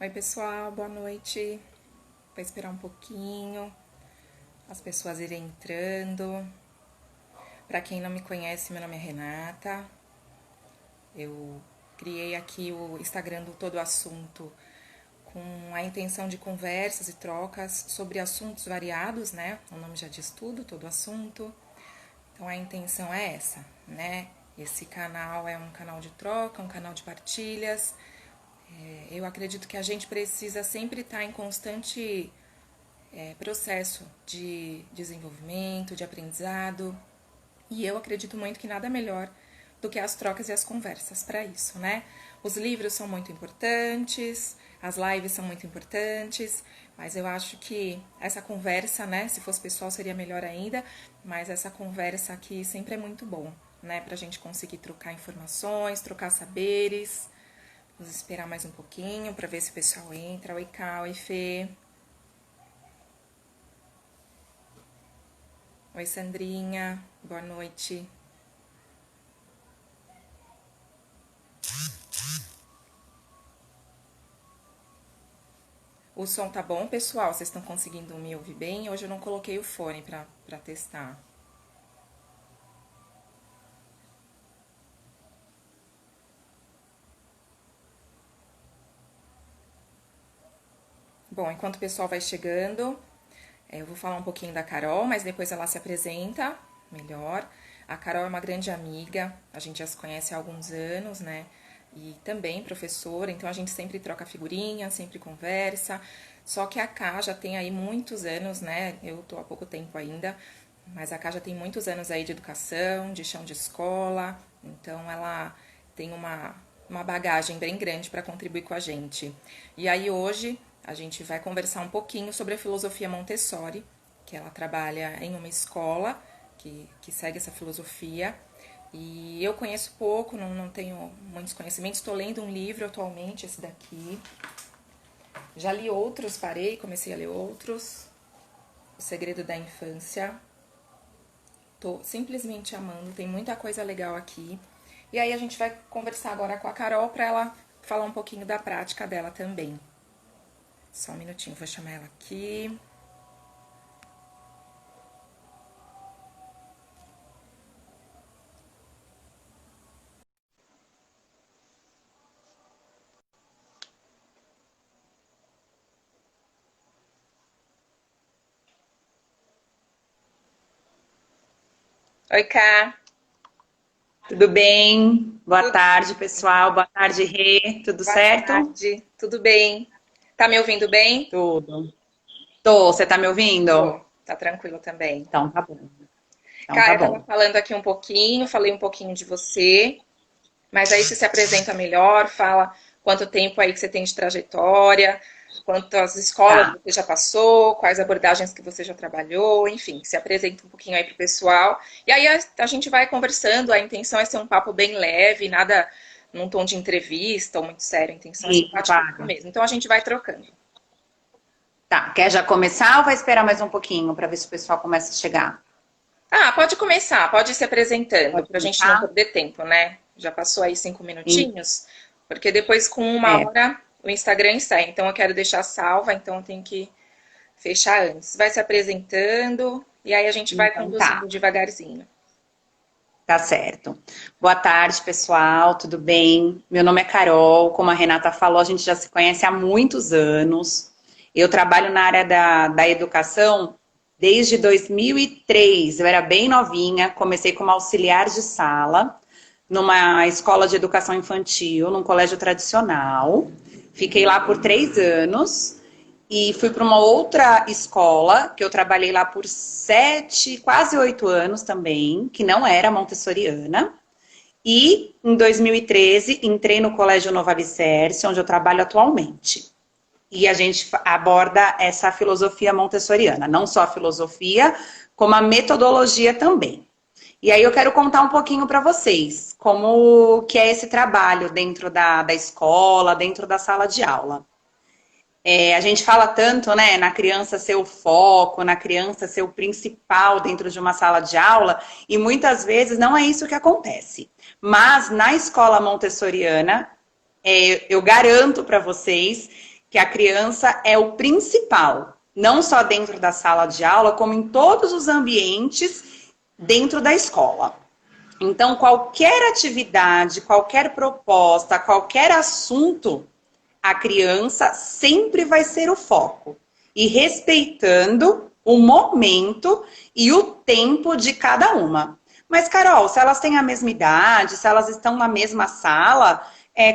Oi, pessoal, boa noite. Vou esperar um pouquinho, as pessoas irem entrando. Para quem não me conhece, meu nome é Renata. Eu criei aqui o Instagram do Todo Assunto com a intenção de conversas e trocas sobre assuntos variados, né? O nome já diz tudo, Todo Assunto. Então a intenção é essa, né? Esse canal é um canal de troca, um canal de partilhas. Eu acredito que a gente precisa sempre estar em constante processo de desenvolvimento, de aprendizado. E eu acredito muito que nada melhor do que as trocas e as conversas para isso, né? Os livros são muito importantes, as lives são muito importantes, mas eu acho que essa conversa, né? Se fosse pessoal seria melhor ainda, mas essa conversa aqui sempre é muito bom, né? Pra gente conseguir trocar informações, trocar saberes. Vamos esperar mais um pouquinho para ver se o pessoal entra. Oi, Cal, oi, Fê. Oi, Sandrinha. Boa noite. O som tá bom, pessoal? Vocês estão conseguindo me ouvir bem? Hoje eu não coloquei o fone pra testar. Bom, enquanto o pessoal vai chegando, eu vou falar um pouquinho da Carol, mas depois ela se apresenta melhor. A Carol é uma grande amiga, a gente já se conhece há alguns anos, né? E também professora, então a gente sempre troca figurinha, sempre conversa. Só que a Cá já tem aí muitos anos, né? Eu tô há pouco tempo ainda, mas a Cá já tem muitos anos aí de educação, de chão de escola, então ela tem uma bagagem bem grande para contribuir com a gente. E aí hoje a gente vai conversar um pouquinho sobre a filosofia Montessori, que ela trabalha em uma escola que segue essa filosofia. E eu conheço pouco, não tenho muitos conhecimentos. Estou lendo um livro atualmente, esse daqui. Já li outros, parei, comecei a ler outros. O Segredo da Infância. Tô simplesmente amando, tem muita coisa legal aqui. E aí a gente vai conversar agora com a Carol para ela falar um pouquinho da prática dela também. Só um minutinho, vou chamar ela aqui. Oi, Ká. Tudo bem? Boa Tudo tarde, pessoal. Boa tarde, Rê. Tudo Boa certo? tarde, tudo bem? Tá me ouvindo bem? Tudo. Tô. Você tá me ouvindo? Tô, tá tranquilo também. Então tá bom. Então Cá, tá eu tava bom. falando aqui um pouquinho, falei um pouquinho de você, mas aí você se apresenta melhor, fala quanto tempo aí que você tem de trajetória, quantas escolas Tá. você já passou, quais abordagens que você já trabalhou, enfim, se apresenta um pouquinho aí pro pessoal. E aí a gente vai conversando, a intenção é ser um papo bem leve, nada num tom de entrevista ou muito sério, a intenção é ser um Sim, bate-papo claro. mesmo. Então a gente vai trocando. Tá. Quer já começar ou vai esperar mais um pouquinho para ver se o pessoal começa a chegar? Ah, pode começar, pode ir se apresentando, Pode para a gente não começar? perder tempo, né? Já passou aí 5 minutinhos, porque depois com uma É. hora o Instagram sai, então eu quero deixar salva, então eu tenho que fechar antes. Vai se apresentando e aí a gente vai Então tá. conduzindo devagarzinho. Tá certo. Boa tarde, pessoal. Tudo bem? Meu nome é Carol. Como a Renata falou, a gente já se conhece há muitos anos. Eu trabalho na área da educação desde 2003. Eu era bem novinha, comecei como auxiliar de sala numa escola de educação infantil, num colégio tradicional. Fiquei lá por 3 anos e fui para uma outra escola, que eu trabalhei lá por 7, quase 8 anos também, que não era montessoriana. E em 2013 entrei no Colégio Novo Alicerce, onde eu trabalho atualmente. E a gente aborda essa filosofia montessoriana, não só a filosofia, como a metodologia também. E aí eu quero contar um pouquinho para vocês como que é esse trabalho dentro da escola, dentro da sala de aula. A gente fala tanto, né, na criança ser o foco, na criança ser o principal dentro de uma sala de aula, e muitas vezes não é isso que acontece. Mas na escola montessoriana, eu garanto para vocês que a criança é o principal, não só dentro da sala de aula, como em todos os ambientes dentro da escola. Então, qualquer atividade, qualquer proposta, qualquer assunto, a criança sempre vai ser o foco. E respeitando o momento e o tempo de cada uma. Mas, Carol, se elas têm a mesma idade, se elas estão na mesma sala,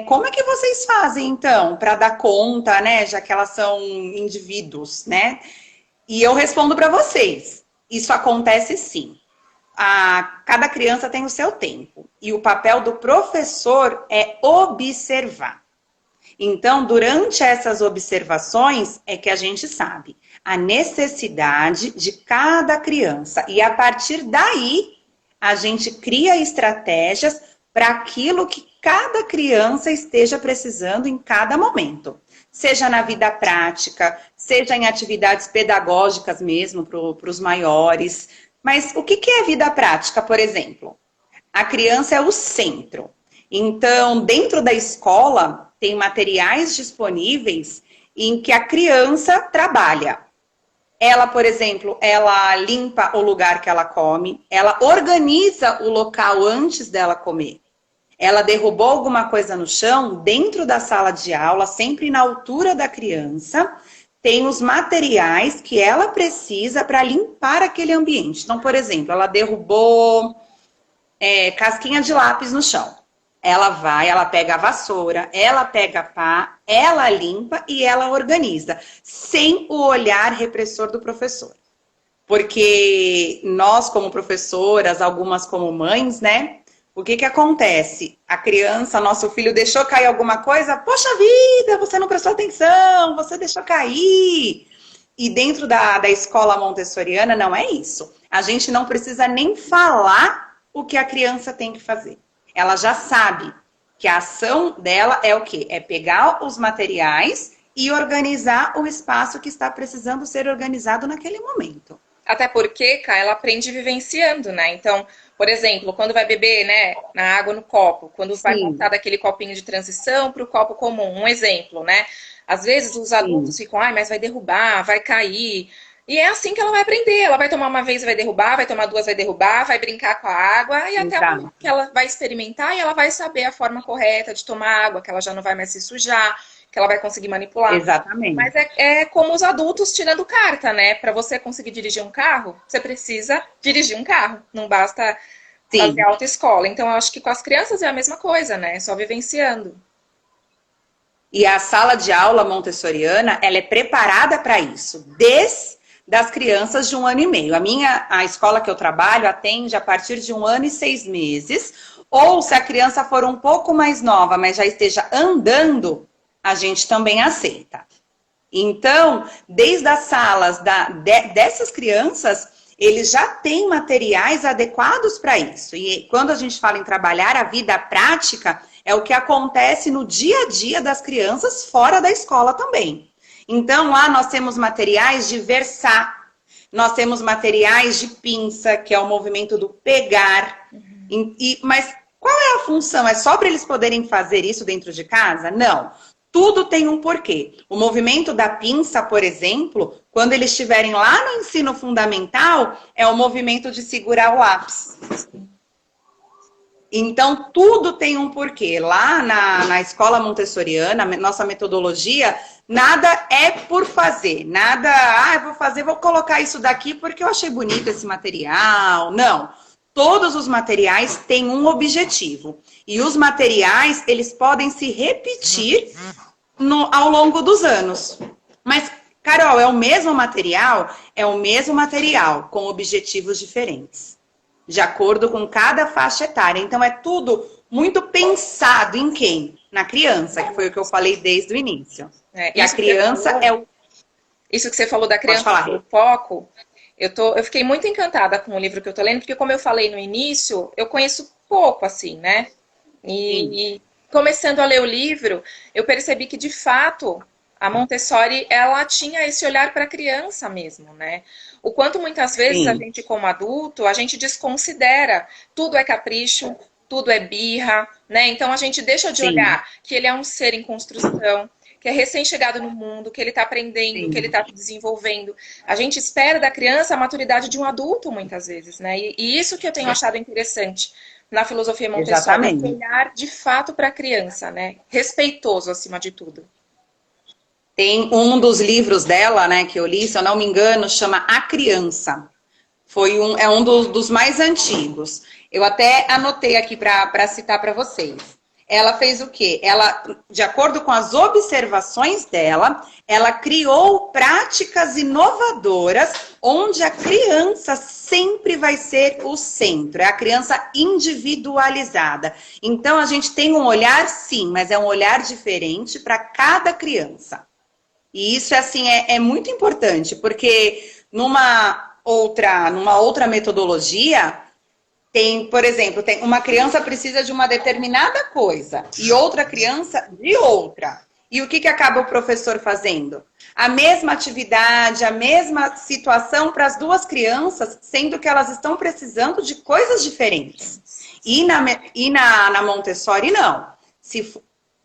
como é que vocês fazem, então, para dar conta, né? Já que elas são indivíduos, né? E eu respondo para vocês. Isso acontece sim. Cada criança tem o seu tempo. E o papel do professor é observar. Então, durante essas observações, é que a gente sabe a necessidade de cada criança. E a partir daí, a gente cria estratégias para aquilo que cada criança esteja precisando em cada momento. Seja na vida prática, seja em atividades pedagógicas mesmo para os maiores. Mas o que é vida prática, por exemplo? A criança é o centro. Então, dentro da escola, tem materiais disponíveis em que a criança trabalha. Ela, por exemplo, ela limpa o lugar que ela come, ela organiza o local antes dela comer. Ela derrubou alguma coisa no chão, dentro da sala de aula, sempre na altura da criança, tem os materiais que ela precisa para limpar aquele ambiente. Então, por exemplo, ela derrubou casquinha de lápis no chão. Ela vai, ela pega a vassoura, ela pega a pá, ela limpa e ela organiza, sem o olhar repressor do professor. Porque nós, como professoras, algumas como mães, né? O que acontece? A criança, nosso filho deixou cair alguma coisa, poxa vida, você não prestou atenção, você deixou cair. E dentro da escola montessoriana não é isso. A gente não precisa nem falar o que a criança tem que fazer. Ela já sabe que a ação dela é o quê? É pegar os materiais e organizar o espaço que está precisando ser organizado naquele momento. Até porque, Cá, ela aprende vivenciando, né? Então, por exemplo, quando vai beber, né, na água no copo, quando vai passar daquele copinho de transição para o copo comum, um exemplo, né? Às vezes os adultos ficam, mas vai derrubar, vai cair. E é assim que ela vai aprender. Ela vai tomar uma vez, vai derrubar, vai tomar duas, vai derrubar, vai brincar com a água, e até o momento que ela vai experimentar e ela vai saber a forma correta de tomar água, que ela já não vai mais se sujar, que ela vai conseguir manipular. Exatamente. Mas é como os adultos tirando carta, né? Para você conseguir dirigir um carro, você precisa dirigir um carro. Não basta fazer autoescola. Então, eu acho que com as crianças é a mesma coisa, né? Só vivenciando. E a sala de aula montessoriana, ela é preparada para isso, desde das crianças de 1 ano e meio. A escola que eu trabalho atende a partir de 1 ano e 6 meses, ou se a criança for um pouco mais nova, mas já esteja andando, a gente também aceita. Então, desde as salas dessas crianças, eles já têm materiais adequados para isso. E quando a gente fala em trabalhar a vida prática, é o que acontece no dia a dia das crianças fora da escola também. Então, lá nós temos materiais de versar, nós temos materiais de pinça, que é o movimento do pegar. Mas qual é a função? É só para eles poderem fazer isso dentro de casa? Não. Tudo tem um porquê. O movimento da pinça, por exemplo, quando eles estiverem lá no ensino fundamental, é o movimento de segurar o lápis. Então, tudo tem um porquê. Lá na escola montessoriana, nossa metodologia, nada é por fazer. Nada, eu vou fazer, vou colocar isso daqui porque eu achei bonito esse material. Não. Todos os materiais têm um objetivo. E os materiais, eles podem se repetir ao longo dos anos. Mas, Carol, é o mesmo material? É o mesmo material, com objetivos diferentes. De acordo com cada faixa etária. Então, é tudo muito pensado em quem? Na criança, que foi o que eu falei desde o início. E a criança é o... Isso que você falou da criança, o foco... Eu fiquei muito encantada com o livro que eu tô lendo, porque como eu falei no início, eu conheço pouco, assim, né? E começando a ler o livro, eu percebi que, de fato, a Montessori, ela tinha esse olhar para a criança mesmo, né? O quanto muitas vezes a gente, como adulto, a gente desconsidera, tudo é capricho, tudo é birra, né? Então a gente deixa de Sim, olhar que ele é um ser em construção, que é recém-chegado no mundo, que ele está aprendendo, que ele sim, está se desenvolvendo. A gente espera da criança a maturidade de um adulto, muitas vezes, né? E isso que eu tenho achado interessante na filosofia Montessori, esse exatamente. olhar de fato para a criança, né? Respeitoso acima de tudo. Tem um dos livros dela, né, que eu li, se eu não me engano, chama A Criança. É um dos mais antigos. Eu até anotei aqui para citar para vocês. Ela fez o quê? Ela, de acordo com as observações dela, ela criou práticas inovadoras onde a criança sempre vai ser o centro, é a criança individualizada. Então a gente tem um olhar, sim, mas é um olhar diferente para cada criança. E isso assim é muito importante, porque numa outra metodologia, tem, por exemplo, tem uma criança precisa de uma determinada coisa e outra criança de outra. E o que acaba o professor fazendo? A mesma atividade, a mesma situação para as duas crianças, sendo que elas estão precisando de coisas diferentes. Na Montessori, não. Se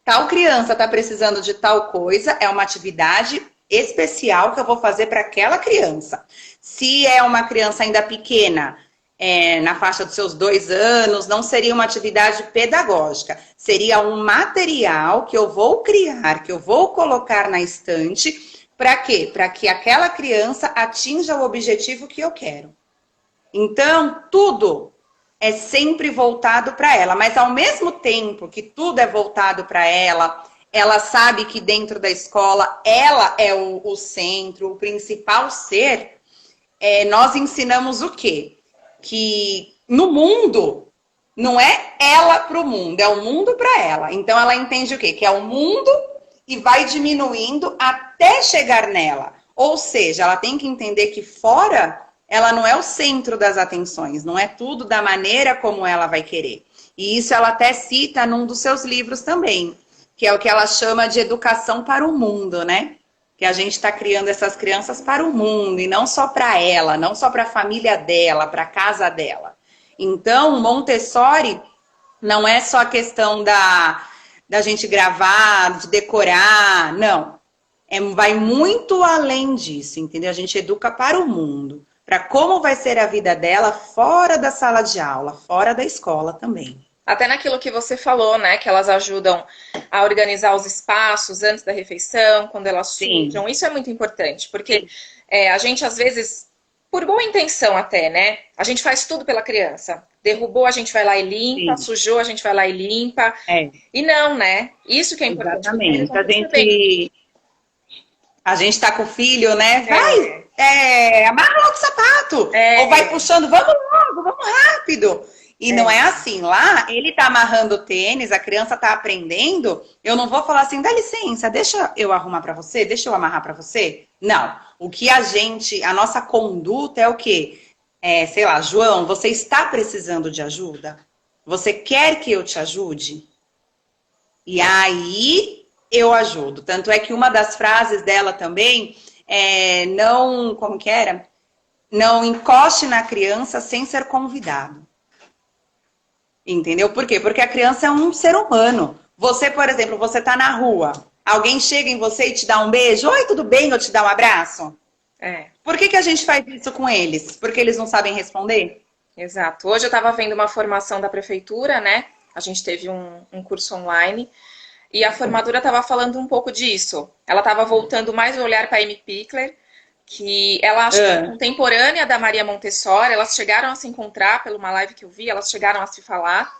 tal criança está precisando de tal coisa, é uma atividade especial que eu vou fazer para aquela criança. Se é uma criança ainda pequena, na faixa dos seus 2 anos, não seria uma atividade pedagógica, seria um material que eu vou criar, que eu vou colocar na estante, para quê? Para que aquela criança atinja o objetivo que eu quero. Então, tudo é sempre voltado para ela, mas ao mesmo tempo que tudo é voltado para ela, ela sabe que dentro da escola ela é o centro, o principal ser. Nós ensinamos o quê? Que no mundo não é ela para o mundo, é o mundo para ela. Então ela entende o quê? Que é o mundo e vai diminuindo até chegar nela. Ou seja, ela tem que entender que fora ela não é o centro das atenções, não é tudo da maneira como ela vai querer. E isso ela até cita num dos seus livros também, que é o que ela chama de educação para o mundo, né? Que a gente está criando essas crianças para o mundo e não só para ela, não só para a família dela, para a casa dela. Então, Montessori não é só a questão da gente gravar, de decorar, não. Vai muito além disso, entendeu? A gente educa para o mundo, para como vai ser a vida dela fora da sala de aula, fora da escola também. Até naquilo que você falou, né? Que elas ajudam a organizar os espaços antes da refeição, quando elas Sim, sujam. Isso é muito importante, porque a gente, às vezes, por boa intenção até, né? A gente faz tudo pela criança. Derrubou, a gente vai lá e limpa. sim. Sujou, a gente vai lá e limpa. É, E não, né? Isso que é importante, porque eles exatamente. vão percebendo. A gente tá com o filho, né? É, Amarra logo o sapato. Ou vai é, puxando, vamos logo, vamos rápido. E não é é. assim. Lá, ele tá amarrando o tênis, a criança tá aprendendo. Eu não vou falar assim, dá licença, deixa eu arrumar pra você, deixa eu amarrar pra você. Não. O que a nossa conduta é o quê? Sei lá, João, você está precisando de ajuda? Você quer que eu te ajude? E aí eu ajudo. Tanto é que uma das frases dela também não, como que era? Não encoste na criança sem ser convidado. Entendeu? Por quê? Porque a criança é um ser humano. Você, por exemplo, você tá na rua, alguém chega em você e te dá um beijo, oi, tudo bem? Eu te dá um abraço. É, Por que a gente faz isso com eles? Porque eles não sabem responder? exato. Hoje eu estava vendo uma formação da prefeitura, né? A gente teve um curso online. E a formadora estava falando um pouco disso. Ela estava voltando mais o olhar para a Amy Pickler, que ela acho que é Ah, contemporânea da Maria Montessori. Elas chegaram a se encontrar pela uma live que eu vi, elas chegaram a se falar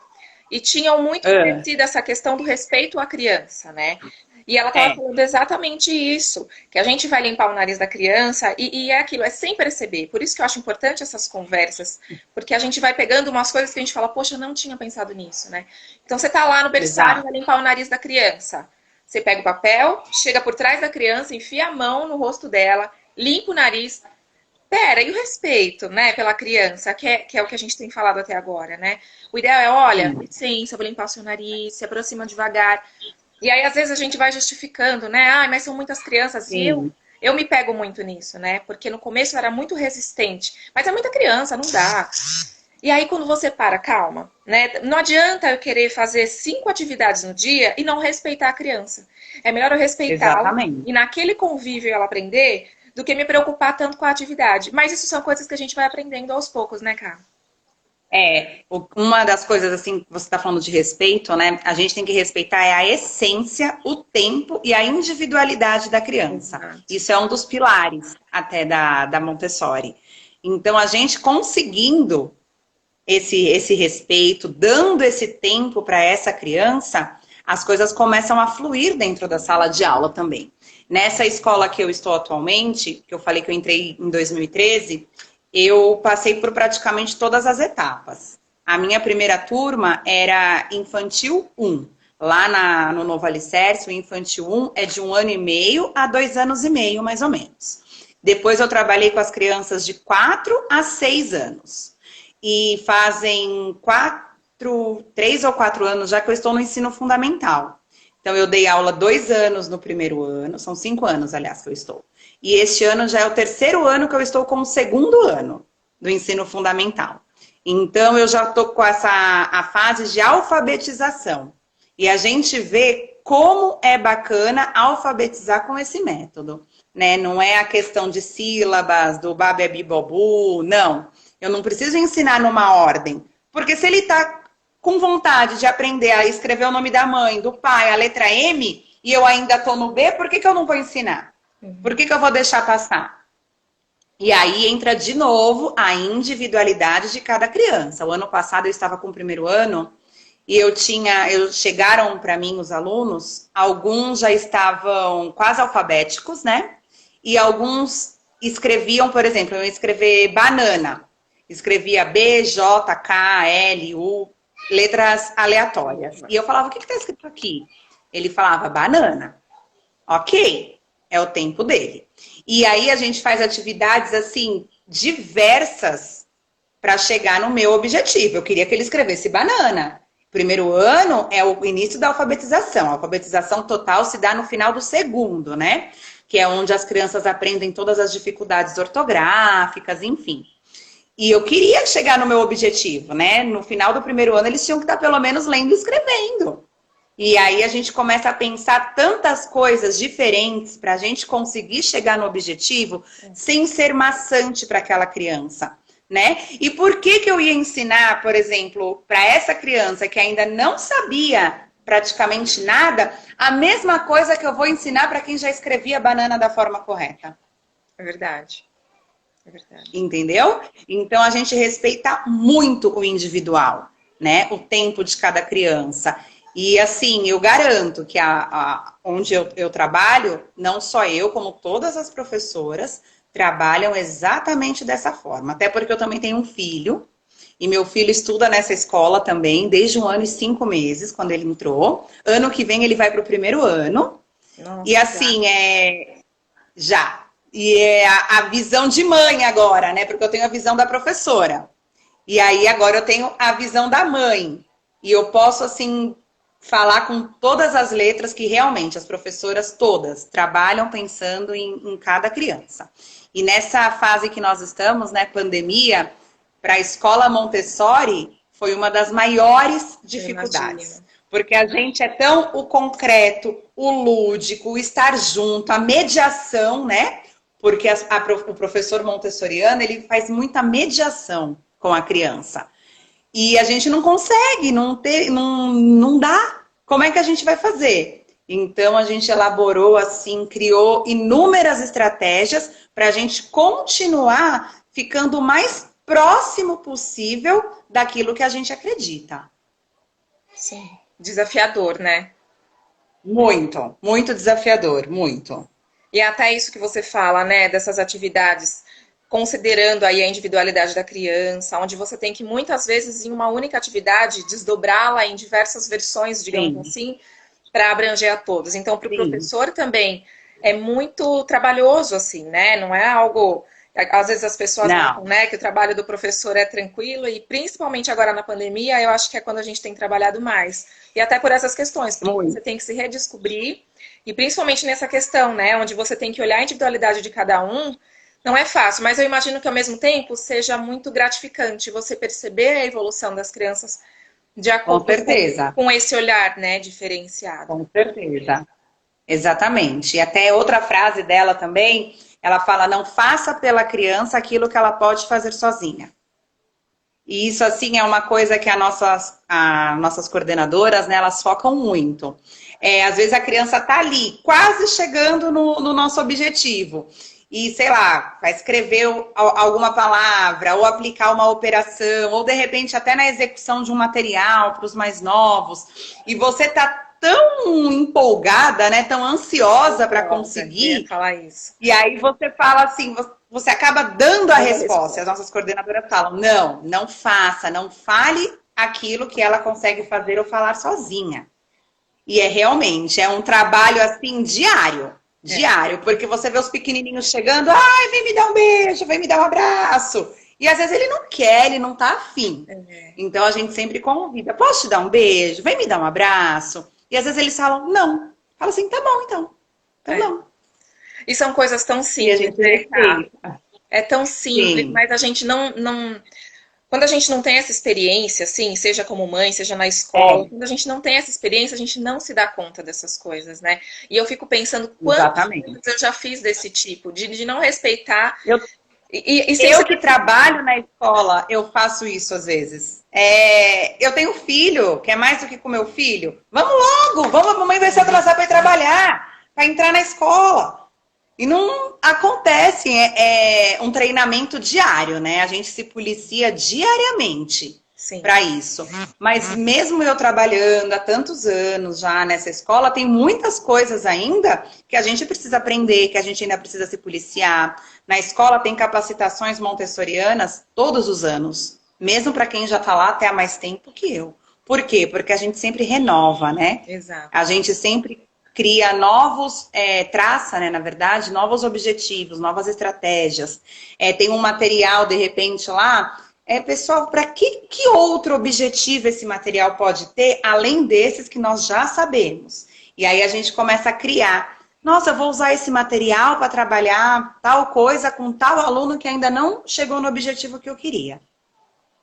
e tinham muito ah, conhecido essa questão do respeito à criança, né? E ela estava é, falando exatamente isso, que a gente vai limpar o nariz da criança e é aquilo, é sem perceber. Por isso que eu acho importante essas conversas, porque a gente vai pegando umas coisas que a gente fala, poxa, eu não tinha pensado nisso, né? Então você tá lá no berçário e exato. vai limpar o nariz da criança. Você pega o papel, chega por trás da criança, enfia a mão no rosto dela, limpa o nariz. Pera, e o respeito, né, pela criança, que é o que a gente tem falado até agora, né? O ideal é, olha, Sim, licença, eu vou limpar o seu nariz, se aproxima devagar. E aí, às vezes, a gente vai justificando, né? Ai, mas são muitas crianças. E sim. eu me pego muito nisso, né? Porque no começo eu era muito resistente. Mas é muita criança, não dá. E aí, quando você para, calma, né? Não adianta eu querer fazer 5 atividades no dia e não respeitar a criança. É melhor eu respeitá-la Exatamente. e naquele convívio ela aprender do que me preocupar tanto com a atividade. Mas isso são coisas que a gente vai aprendendo aos poucos, né, Cá? Uma das coisas assim que você está falando de respeito, né? A gente tem que respeitar é a essência, o tempo e a individualidade da criança. Exato. Isso é um dos pilares até da Montessori. Então, a gente conseguindo esse respeito, dando esse tempo para essa criança, as coisas começam a fluir dentro da sala de aula também. Nessa escola que eu estou atualmente, que eu falei que eu entrei em 2013, eu passei por praticamente todas as etapas. A minha primeira turma era infantil 1. Lá no Novo Alicerce, o infantil 1 é de 1 ano e meio a 2 anos e meio, mais ou menos. Depois eu trabalhei com as crianças de 4 a 6 anos. E fazem 3 ou 4 anos já que eu estou no ensino fundamental. Então, eu dei aula 2 anos no primeiro ano, são 5 anos, aliás, que eu estou. E este ano já é o terceiro ano que eu estou com o segundo ano do ensino fundamental. Então, eu já estou com a fase de alfabetização. E a gente vê como é bacana alfabetizar com esse método. Né? Não é a questão de sílabas, do babebi bobu, não. Eu não preciso ensinar numa ordem. Porque se ele está com vontade de aprender a escrever o nome da mãe, do pai, a letra M, e eu ainda estou no B, por que eu não vou ensinar? Por que eu vou deixar passar? E aí entra de novo a individualidade de cada criança. O ano passado eu estava com o primeiro ano e chegaram para mim os alunos, alguns já estavam quase alfabéticos, né? E alguns escreviam, por exemplo, eu ia escrever banana. Escrevia B, J, K, L, U, letras aleatórias. E eu falava, o que está escrito aqui? Ele falava, banana. Ok, é o tempo dele. E aí a gente faz atividades, assim, diversas para chegar no meu objetivo. Eu queria que ele escrevesse banana. Primeiro ano é o início da alfabetização. A alfabetização total se dá no final do segundo, né? Que é onde as crianças aprendem todas as dificuldades ortográficas, enfim. E eu queria chegar no meu objetivo, né? No final do primeiro ano, eles tinham que estar pelo menos lendo e escrevendo. E aí a gente começa a pensar tantas coisas diferentes para a gente conseguir chegar no objetivo sem ser maçante para aquela criança, né? E por que eu ia ensinar, por exemplo, para essa criança que ainda não sabia praticamente nada, a mesma coisa que eu vou ensinar para quem já escrevia banana da forma correta? É verdade. É verdade. Entendeu? Então a gente respeita muito o individual, né? O tempo de cada criança. E assim, eu garanto que onde eu trabalho, não só eu, como todas as professoras, trabalham exatamente dessa forma. Até porque eu também tenho um filho, e meu filho estuda nessa escola também, desde 1 ano e 5 meses, quando ele entrou. Ano que vem ele vai para o primeiro ano. Nossa, E assim, já. E é a visão de mãe agora, né? Porque eu tenho a visão da professora. E aí agora eu tenho a visão da mãe. E eu posso, assim, falar com todas as letras que realmente as professoras todas trabalham pensando em cada criança. E nessa fase que nós estamos, né, pandemia, para a escola Montessori foi uma das maiores dificuldades. Porque a gente é tão o concreto, o lúdico, o estar junto, a mediação, né? Porque o professor montessoriano, ele faz muita mediação com a criança. E a gente não consegue, não dá. Como é que a gente vai fazer? Então, a gente elaborou, assim, criou inúmeras estratégias para a gente continuar ficando o mais próximo possível daquilo que a gente acredita. Sim. Desafiador, né? Muito, muito desafiador, muito. E até isso que você fala, né, dessas atividades, considerando aí a individualidade da criança, onde você tem que muitas vezes em uma única atividade desdobrá-la em diversas versões, digamos Sim. assim, para abranger a todos. Então, para o Sim. professor também é muito trabalhoso assim, né? Não é algo. Às vezes as pessoas acham, né, que o trabalho do professor é tranquilo e principalmente agora na pandemia, eu acho que é quando a gente tem trabalhado mais. E até por essas questões, porque você tem que se redescobrir e principalmente nessa questão, né, onde você tem que olhar a individualidade de cada um, Não é fácil, mas eu imagino que ao mesmo tempo seja muito gratificante você perceber a evolução das crianças de Com acordo certeza, com esse olhar, né, diferenciado. com certeza. Exatamente. E até outra frase dela também, ela fala: não faça pela criança aquilo que ela pode fazer sozinha. E isso, assim, é uma coisa que nossas coordenadoras, né, elas focam muito. Às vezes a criança está ali, quase chegando no nosso objetivo. E, sei lá, vai escrever alguma palavra, ou aplicar uma operação, ou de repente até na execução de um material para os mais novos. E você está tão empolgada, né, tão ansiosa para Eu ia conseguir, falar isso. e aí você fala assim, você acaba dando a resposta. E as nossas coordenadoras falam: não, não faça, não fale aquilo que ela consegue fazer ou falar sozinha. E realmente, é um trabalho assim diário, diário, porque você vê os pequenininhos chegando: ai, vem me dar um beijo, vem me dar um abraço. E às vezes ele não quer, ele não tá afim. Então a gente sempre convida: posso te dar um beijo? Vem me dar um abraço. E às vezes eles falam: não. Fala assim: tá bom então. Então É. não. E são coisas tão E a simples, gente né, Ká? respeita. É tão simples, Sim, mas a gente não. Quando a gente não tem essa experiência, assim, seja como mãe, seja na escola, é, quando a gente não tem essa experiência, a gente não se dá conta dessas coisas, né? E eu fico pensando quantas exatamente. coisas eu já fiz desse tipo, de não respeitar. Eu, E sem eu ser que assim, trabalho na escola, eu faço isso às vezes. Eu tenho filho, quer mais do que com meu filho? Vamos logo, vamos, a mamãe vai se atrasar para ir trabalhar, para entrar na escola. E não acontece, é um treinamento diário, né? A gente se policia diariamente sim, para isso. Mas mesmo eu trabalhando há tantos anos já nessa escola, tem muitas coisas ainda que a gente precisa aprender, que a gente ainda precisa se policiar. Na escola tem capacitações montessorianas todos os anos, mesmo para quem já está lá até há mais tempo que eu. Por quê? Porque a gente sempre renova, né? exato. A gente sempre cria novos, traça, né, na verdade, novos objetivos, novas estratégias. Tem um material, de repente, lá. Pessoal, para que outro objetivo esse material pode ter, além desses que nós já sabemos? E aí a gente começa a criar. Nossa, eu vou usar esse material para trabalhar tal coisa com tal aluno que ainda não chegou no objetivo que eu queria.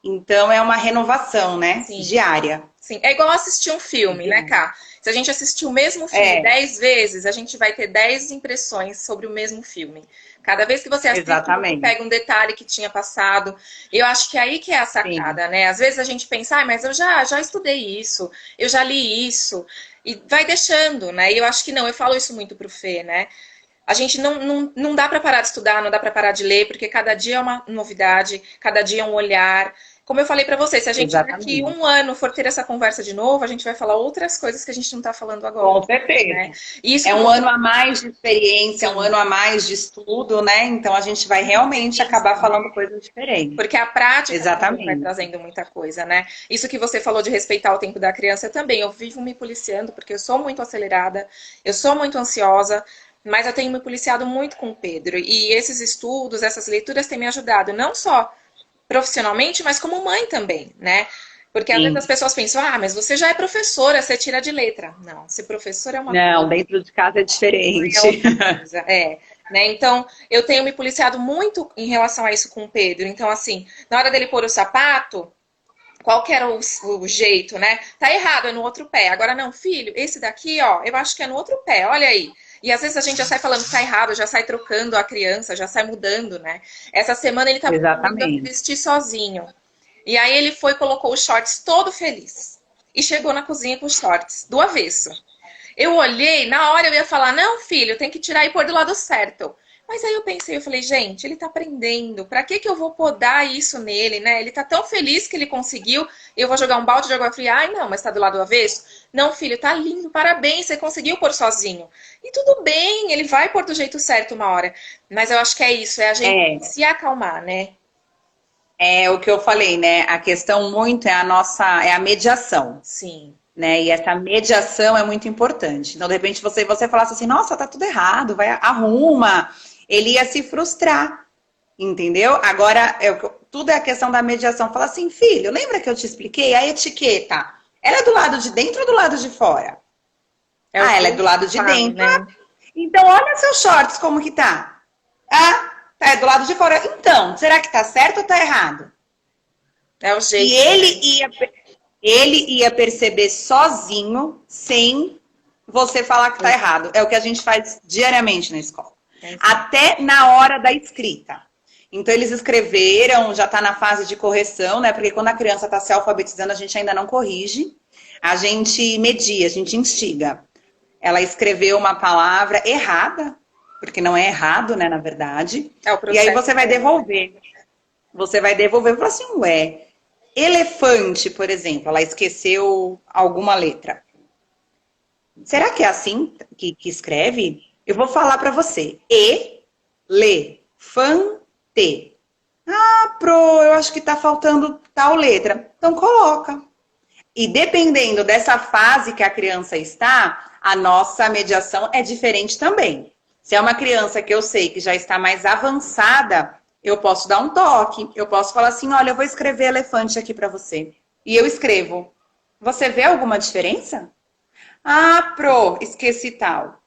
Então, é uma renovação, né? Sim. Diária. Sim, é igual assistir um filme, né, Diária. Ká? Se a gente assistir o mesmo filme É, 10 vezes, a gente vai ter 10 impressões sobre o mesmo filme. Cada vez que você assiste, você exatamente. pega um detalhe que tinha passado. Eu acho que é aí que é a Sim, sacada, né? Às vezes a gente pensa, ah, mas eu já estudei isso, eu já li isso, e vai deixando, né? E eu acho que não, eu falo isso muito pro Fê, né? A gente não dá para parar de estudar, não dá para parar de ler, porque cada dia é uma novidade, cada dia é um olhar. Como eu falei para você, se a gente daqui exatamente. um ano for ter essa conversa de novo, a gente vai falar outras coisas que a gente não está falando agora, Com certeza. né? E isso É que um você ano a mais de experiência, um sim, ano a mais de estudo, né? Então a gente vai realmente acabar falando coisas diferentes. porque a prática também vai Exatamente. trazendo muita coisa, né? Isso que você falou de respeitar o tempo da criança também. Eu vivo me policiando porque eu sou muito acelerada, eu sou muito ansiosa, mas eu tenho me policiado muito com o Pedro. E esses estudos, essas leituras têm me ajudado, não só profissionalmente, mas como mãe também, né? Porque às vezes as Sim. pessoas pensam, ah, mas você já é professora, você tira de letra. Não, ser professor é uma Não, coisa, dentro de casa é mãe é diferente. outra coisa. É. Né? Então, eu tenho me policiado muito em relação a isso com o Pedro. Então, assim, na hora dele pôr o sapato, qual que era o jeito, né? Tá errado, é no outro pé. Agora, não, filho, esse daqui, ó, eu acho que é no outro pé, olha aí. E às vezes a gente já sai falando que tá errado, já sai trocando a criança, já sai mudando, né? Essa semana ele tava aprendendo a se Exatamente. vestir sozinho. E aí ele foi e colocou os shorts todo feliz. E chegou na cozinha com os shorts, do avesso. Eu olhei, na hora eu ia falar, não, filho, tem que tirar e pôr do lado certo. Mas aí eu pensei, eu falei, gente, ele tá aprendendo. Pra que que eu vou podar isso nele, né? Ele tá tão feliz que ele conseguiu. Eu vou jogar um balde de água fria. Ai, não, mas tá do lado do avesso? Não, filho, tá lindo, parabéns, você conseguiu pôr sozinho. E tudo bem, ele vai pôr do jeito certo uma hora. Mas eu acho que é isso, é a gente É, se acalmar, né? é o que eu falei, né? A questão muito é a mediação, Sim, né? E essa mediação é muito importante. Então, de repente, você falasse assim, nossa, tá tudo errado, vai, arruma. Ele ia se frustrar, entendeu? Agora, tudo é a questão da mediação. Fala assim, filho, lembra que eu te expliquei? A etiqueta, ela é do lado de dentro ou do lado de fora? é o Ah, que ela é eu do lado de falo, dentro. né? Então, olha seus shorts como que tá. Ah, Tá do lado de fora. Então, será que tá certo ou tá errado? É o jeito. E ele ia perceber sozinho, sem você falar que tá errado. É o que a gente faz diariamente na escola. Até na hora da escrita. Então, eles escreveram, já está na fase de correção, né? Porque quando a criança está se alfabetizando, a gente ainda não corrige. A gente media, a gente instiga. Ela escreveu uma palavra errada, porque não é errado, né, na verdade. E aí você vai devolver. Você vai devolver e falar assim, ué, elefante, por exemplo, ela esqueceu alguma letra. Será que é assim que escreve? Eu vou falar para você. E-le-fan-te. Ah, eu acho que tá faltando tal letra. Então coloca. E dependendo dessa fase que a criança está, a nossa mediação é diferente também. Se é uma criança que eu sei que já está mais avançada, eu posso dar um toque. Eu posso falar assim, olha, eu vou escrever elefante aqui para você. E eu escrevo. Você vê alguma diferença? Ah, esqueci tal.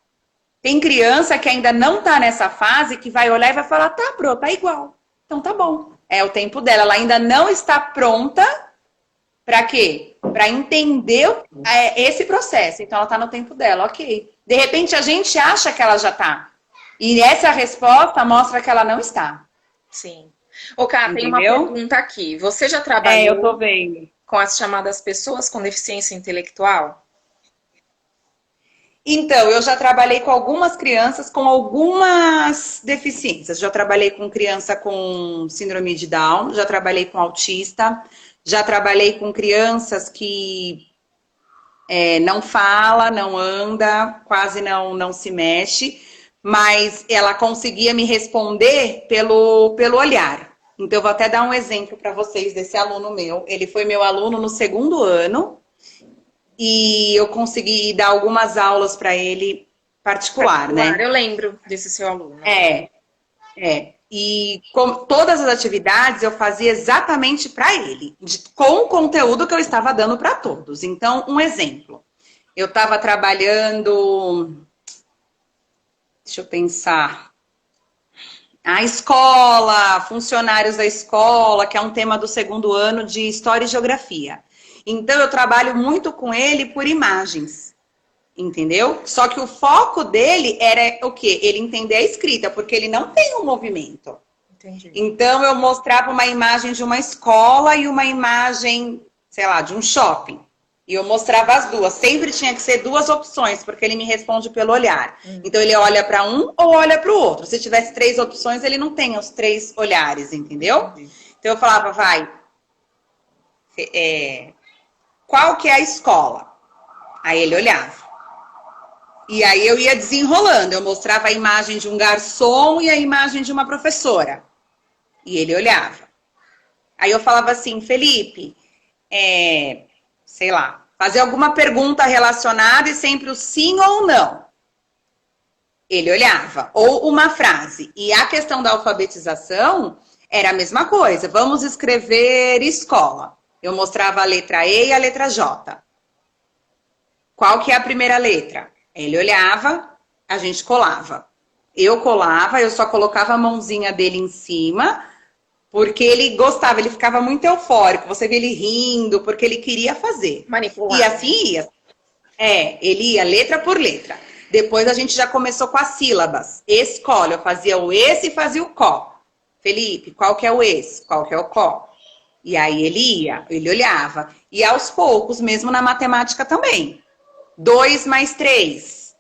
Tem criança que ainda não tá nessa fase que vai olhar e vai falar, tá, tá igual. Então tá bom. É o tempo dela. Ela ainda não está pronta para quê? Para entender esse processo. Então ela tá no tempo dela, ok. De repente a gente acha que ela já tá. E essa resposta mostra que ela não está. Sim. Ô, Cá, tem uma pergunta aqui. Você já trabalhou eu tô vendo. Com as chamadas pessoas com deficiência intelectual? Então, eu já trabalhei com algumas crianças com algumas deficiências. Já trabalhei com criança com síndrome de Down, já trabalhei com autista, já trabalhei com crianças que não fala, não anda, quase não se mexe, mas ela conseguia me responder pelo olhar. Então, eu vou até dar um exemplo para vocês desse aluno meu. Ele foi meu aluno no 2º ano. E eu consegui dar algumas aulas para ele particular, né? Eu lembro desse seu aluno. E com todas as atividades eu fazia exatamente para ele, com o conteúdo que eu estava dando para todos. Então, um exemplo. Eu estava trabalhando... Deixa eu pensar. A escola, funcionários da escola, que é um tema do 2º ano de História e Geografia. Então, eu trabalho muito com ele por imagens, entendeu? Só que o foco dele era o quê? Ele entender a escrita, porque ele não tem um movimento. Entendi. Então, eu mostrava uma imagem de uma escola e uma imagem, sei lá, de um shopping. E eu mostrava as duas. Sempre tinha que ser 2 opções, porque ele me responde pelo olhar. Então, ele olha para um ou olha para o outro. Se tivesse 3 opções, ele não tem os 3 olhares, entendeu? Então, eu falava, qual que é a escola? Aí ele olhava. E aí eu ia desenrolando. Eu mostrava a imagem de um garçom e a imagem de uma professora. E ele olhava. Aí eu falava assim, Felipe, sei lá, fazer alguma pergunta relacionada e sempre o sim ou não. Ele olhava. Ou uma frase. E a questão da alfabetização era a mesma coisa. Vamos escrever escola. Eu mostrava a letra E e a letra J. Qual que é a primeira letra? Ele olhava, a gente colava. Eu colava, eu só colocava a mãozinha dele em cima, porque ele gostava, ele ficava muito eufórico. Você vê ele rindo, porque ele queria fazer. Manipular. E assim ia. Ele ia letra por letra. Depois a gente já começou com as sílabas. Escola, eu fazia o esse e fazia o có. Felipe, qual que é o esse? Qual que é o có? E aí ele olhava. E aos poucos, mesmo na matemática também. 2 mais 3.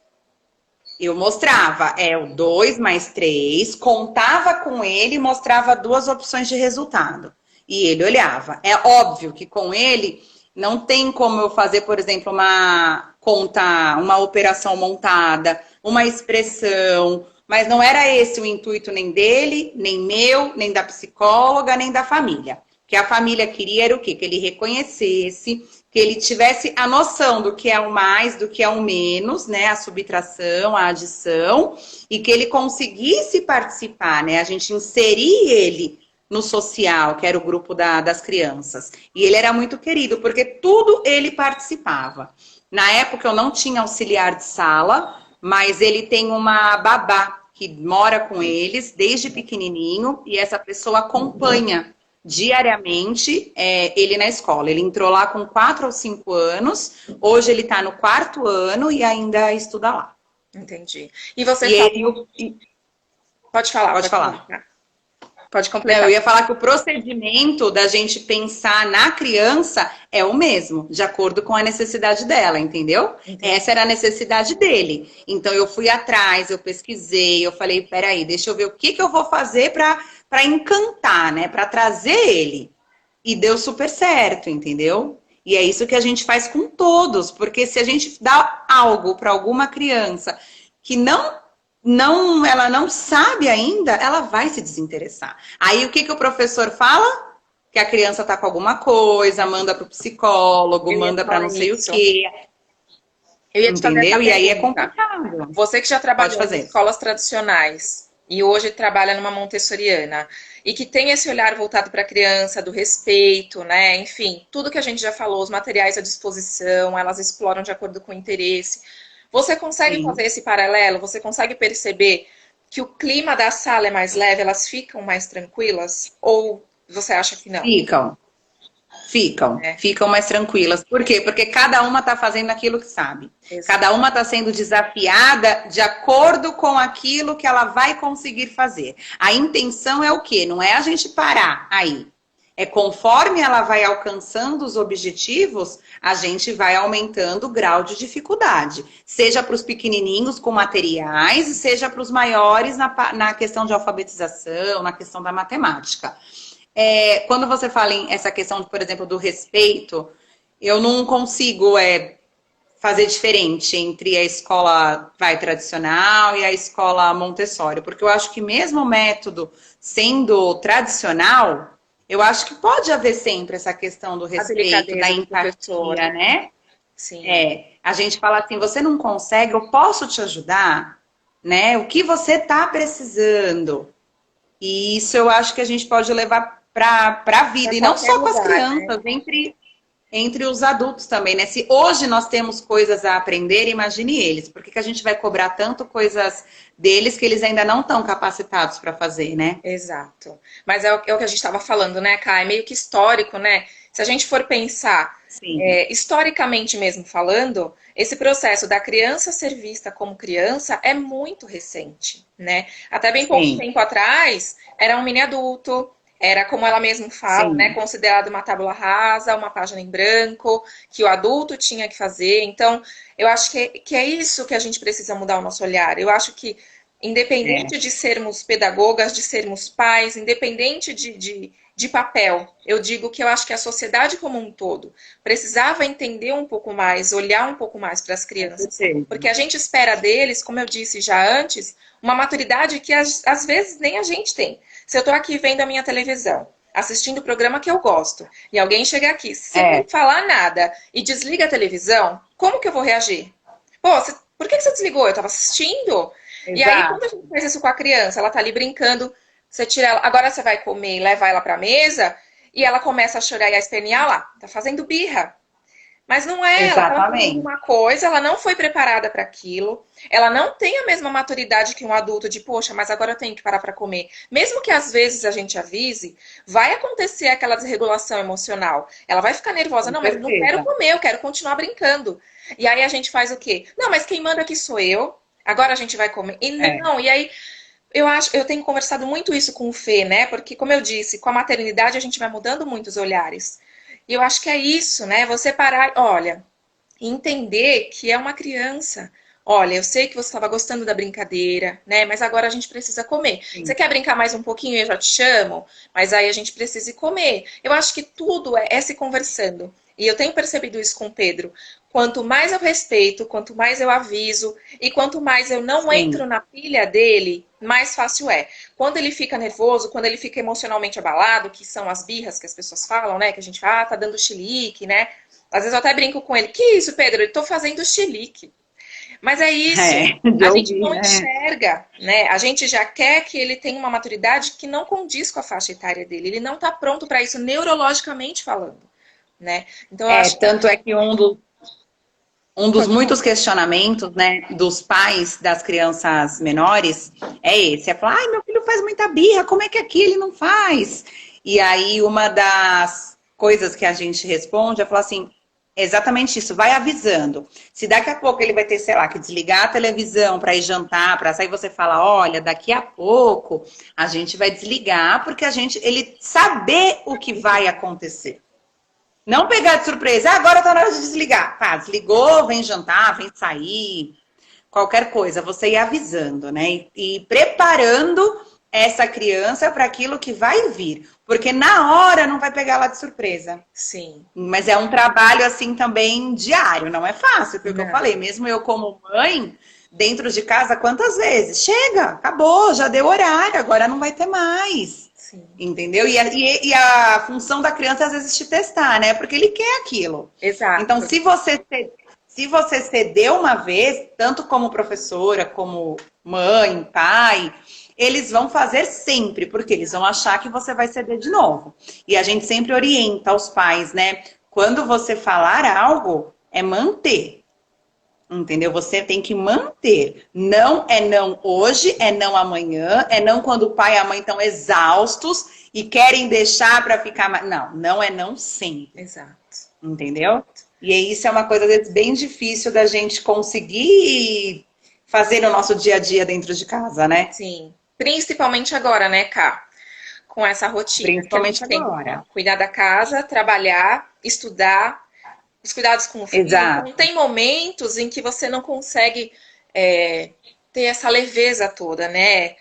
Eu mostrava, o 2 mais 3, contava com ele e mostrava 2 opções de resultado. E ele olhava. É óbvio que com ele não tem como eu fazer, por exemplo, uma conta, uma operação montada, uma expressão, mas não era esse o intuito nem dele, nem meu, nem da psicóloga, nem da família. O que a família queria era o quê? Que ele reconhecesse, que ele tivesse a noção do que é o mais, do que é o menos, né? A subtração, a adição, e que ele conseguisse participar, né? A gente inserir ele no social, que era o grupo das crianças. E ele era muito querido, porque tudo ele participava. Na época eu não tinha auxiliar de sala, mas ele tem uma babá que mora com eles desde pequenininho e essa pessoa acompanha diariamente ele na escola. Ele entrou lá com 4 ou 5 anos, hoje ele está no 4º ano e ainda estuda lá. Entendi. E você E falou... Pode falar, pode falar. Pode completar. Não, eu ia falar que o procedimento da gente pensar na criança é o mesmo, de acordo com a necessidade dela, entendeu? Entendi. Essa era a necessidade dele. Então eu fui atrás, eu pesquisei, eu falei, peraí, deixa eu ver o que eu vou fazer para encantar, né? Para trazer ele. E deu super certo, entendeu? E é isso que a gente faz com todos, porque se a gente dá algo para alguma criança que ela não sabe ainda, ela vai se desinteressar. Aí o que o professor fala? Que a criança tá com alguma coisa, manda pro psicólogo, manda para não sei o quê. Eu ia te fazer essa entendeu? E aí é pergunta. complicado. Você que já trabalhou Pode fazer. em escolas tradicionais e hoje trabalha numa montessoriana e que tem esse olhar voltado para a criança, do respeito, né? Enfim, tudo que a gente já falou, os materiais à disposição, elas exploram de acordo com o interesse. Você consegue Sim. fazer esse paralelo? Você consegue perceber que o clima da sala é mais leve, elas ficam mais tranquilas? Ou você acha que não? Ficam mais tranquilas. Por quê? Porque cada uma está fazendo aquilo que sabe. Exato. Cada uma está sendo desafiada de acordo com aquilo que ela vai conseguir fazer. A intenção é o quê? Não é a gente parar aí. É conforme ela vai alcançando os objetivos, a gente vai aumentando o grau de dificuldade. Seja para os pequenininhos com materiais, seja para os maiores na questão de alfabetização, na questão da matemática. Quando você fala em essa questão, por exemplo, do respeito, eu não consigo fazer diferente entre a escola tradicional e a escola Montessori, porque eu acho que mesmo o método sendo tradicional, eu acho que pode haver sempre essa questão do respeito, da empatia, né? Sim. A gente fala assim, você não consegue, eu posso te ajudar, né? O que você está precisando? E isso eu acho que a gente pode levar para a vida, e não só com as crianças, né? Entre os adultos também, né? Se hoje nós temos coisas a aprender, imagine eles. Por que a gente vai cobrar tanto coisas deles que eles ainda não estão capacitados para fazer, né? Exato. Mas é o que a gente estava falando, né, Kai? É meio que histórico, né? Se a gente for pensar, historicamente mesmo falando, esse processo da criança ser vista como criança é muito recente, né? Até bem pouco tempo atrás, era um mini adulto, era como ela mesma fala, né? Considerado uma tábula rasa, uma página em branco, que o adulto tinha que fazer. Então, eu acho que é isso que a gente precisa mudar o nosso olhar. Eu acho que, independente de sermos pedagogas, de sermos pais, independente de papel, eu digo que eu acho que a sociedade como um todo precisava entender um pouco mais, olhar um pouco mais para as crianças. Porque a gente espera deles, como eu disse já antes, uma maturidade que às vezes nem a gente tem. Se eu estou aqui vendo a minha televisão, assistindo o programa que eu gosto, e alguém chega aqui sem não falar nada e desliga a televisão, como que eu vou reagir? Pô, por que você desligou? Eu estava assistindo. Exato. E aí, quando a gente faz isso com a criança, ela tá ali brincando, você tira ela, agora você vai comer e leva ela pra mesa, e ela começa a chorar e a espernear lá, tá fazendo birra. Mas não é, ela tá fazendo uma coisa, ela não foi preparada para aquilo, ela não tem a mesma maturidade que um adulto de, poxa, mas agora eu tenho que parar para comer. Mesmo que às vezes a gente avise, vai acontecer aquela desregulação emocional. Ela vai ficar nervosa, não, mas eu não quero comer, eu quero continuar brincando. E aí a gente faz o quê? Não, mas quem manda aqui sou eu, agora a gente vai comer. E não, e aí eu tenho conversado muito isso com o Fê, né? Porque, como eu disse, com a maternidade a gente vai mudando muito os olhares. E eu acho que é isso, né? Você parar, olha, entender que é uma criança. Olha, eu sei que você estava gostando da brincadeira, né? Mas agora a gente precisa comer. Sim. Você quer brincar mais um pouquinho? Eu já te chamo. Mas aí a gente precisa ir comer. Eu acho que tudo é se conversando. E eu tenho percebido isso com o Pedro. Quanto mais eu respeito, quanto mais eu aviso e quanto mais eu não entro na pilha dele, mais fácil é. Quando ele fica nervoso, quando ele fica emocionalmente abalado, que são as birras que as pessoas falam, né? Que a gente fala, tá dando chilique, né? Às vezes eu até brinco com ele. Que isso, Pedro? Eu tô fazendo chilique. Mas é isso. A gente não enxerga, né? A gente já quer que ele tenha uma maturidade que não condiz com a faixa etária dele. Ele não tá pronto para isso neurologicamente falando, né? Então, eu acho tanto é que Um dos Pode falar. muitos questionamentos, né, dos pais das crianças menores é esse. É falar, ai, meu filho faz muita birra, como é que aqui ele não faz? E aí, uma das coisas que a gente responde é falar assim, exatamente isso, vai avisando. Se daqui a pouco ele vai ter, sei lá, que desligar a televisão para ir jantar, para sair, você fala, olha, daqui a pouco a gente vai desligar, porque ele saber o que vai acontecer. Não pegar de surpresa, agora tá na hora de desligar. Tá, desligou, vem jantar, vem sair, qualquer coisa. Você ir avisando, né? E preparando essa criança para aquilo que vai vir. Porque na hora não vai pegar lá de surpresa. Sim. Mas é um trabalho assim também diário, não é fácil, porque eu Não. falei, mesmo eu como mãe, dentro de casa, quantas vezes? Chega, acabou, já deu horário, agora não vai ter mais. Sim. Entendeu? E a função da criança às vezes te testar, né? Porque ele quer aquilo. Então, Exato. se você cedeu uma vez, tanto como professora, como mãe, pai, eles vão fazer sempre, porque eles vão achar que você vai ceder de novo. E a gente sempre orienta os pais, né? Quando você falar algo, é manter. Entendeu? Você tem que manter. Não é não hoje, é não amanhã, é não quando o pai e a mãe estão exaustos e querem deixar para ficar mais. Não, não é não sempre. Exato. Entendeu? E isso é uma coisa às vezes, bem difícil da gente conseguir fazer no nosso dia a dia dentro de casa, né? Sim. Principalmente agora, né, Ká? Com essa rotina que a Principalmente gente tem que agora. cuidar da casa, trabalhar, estudar, os cuidados com o filho. Então, Exato. tem momentos em que você não consegue ter essa leveza toda, né?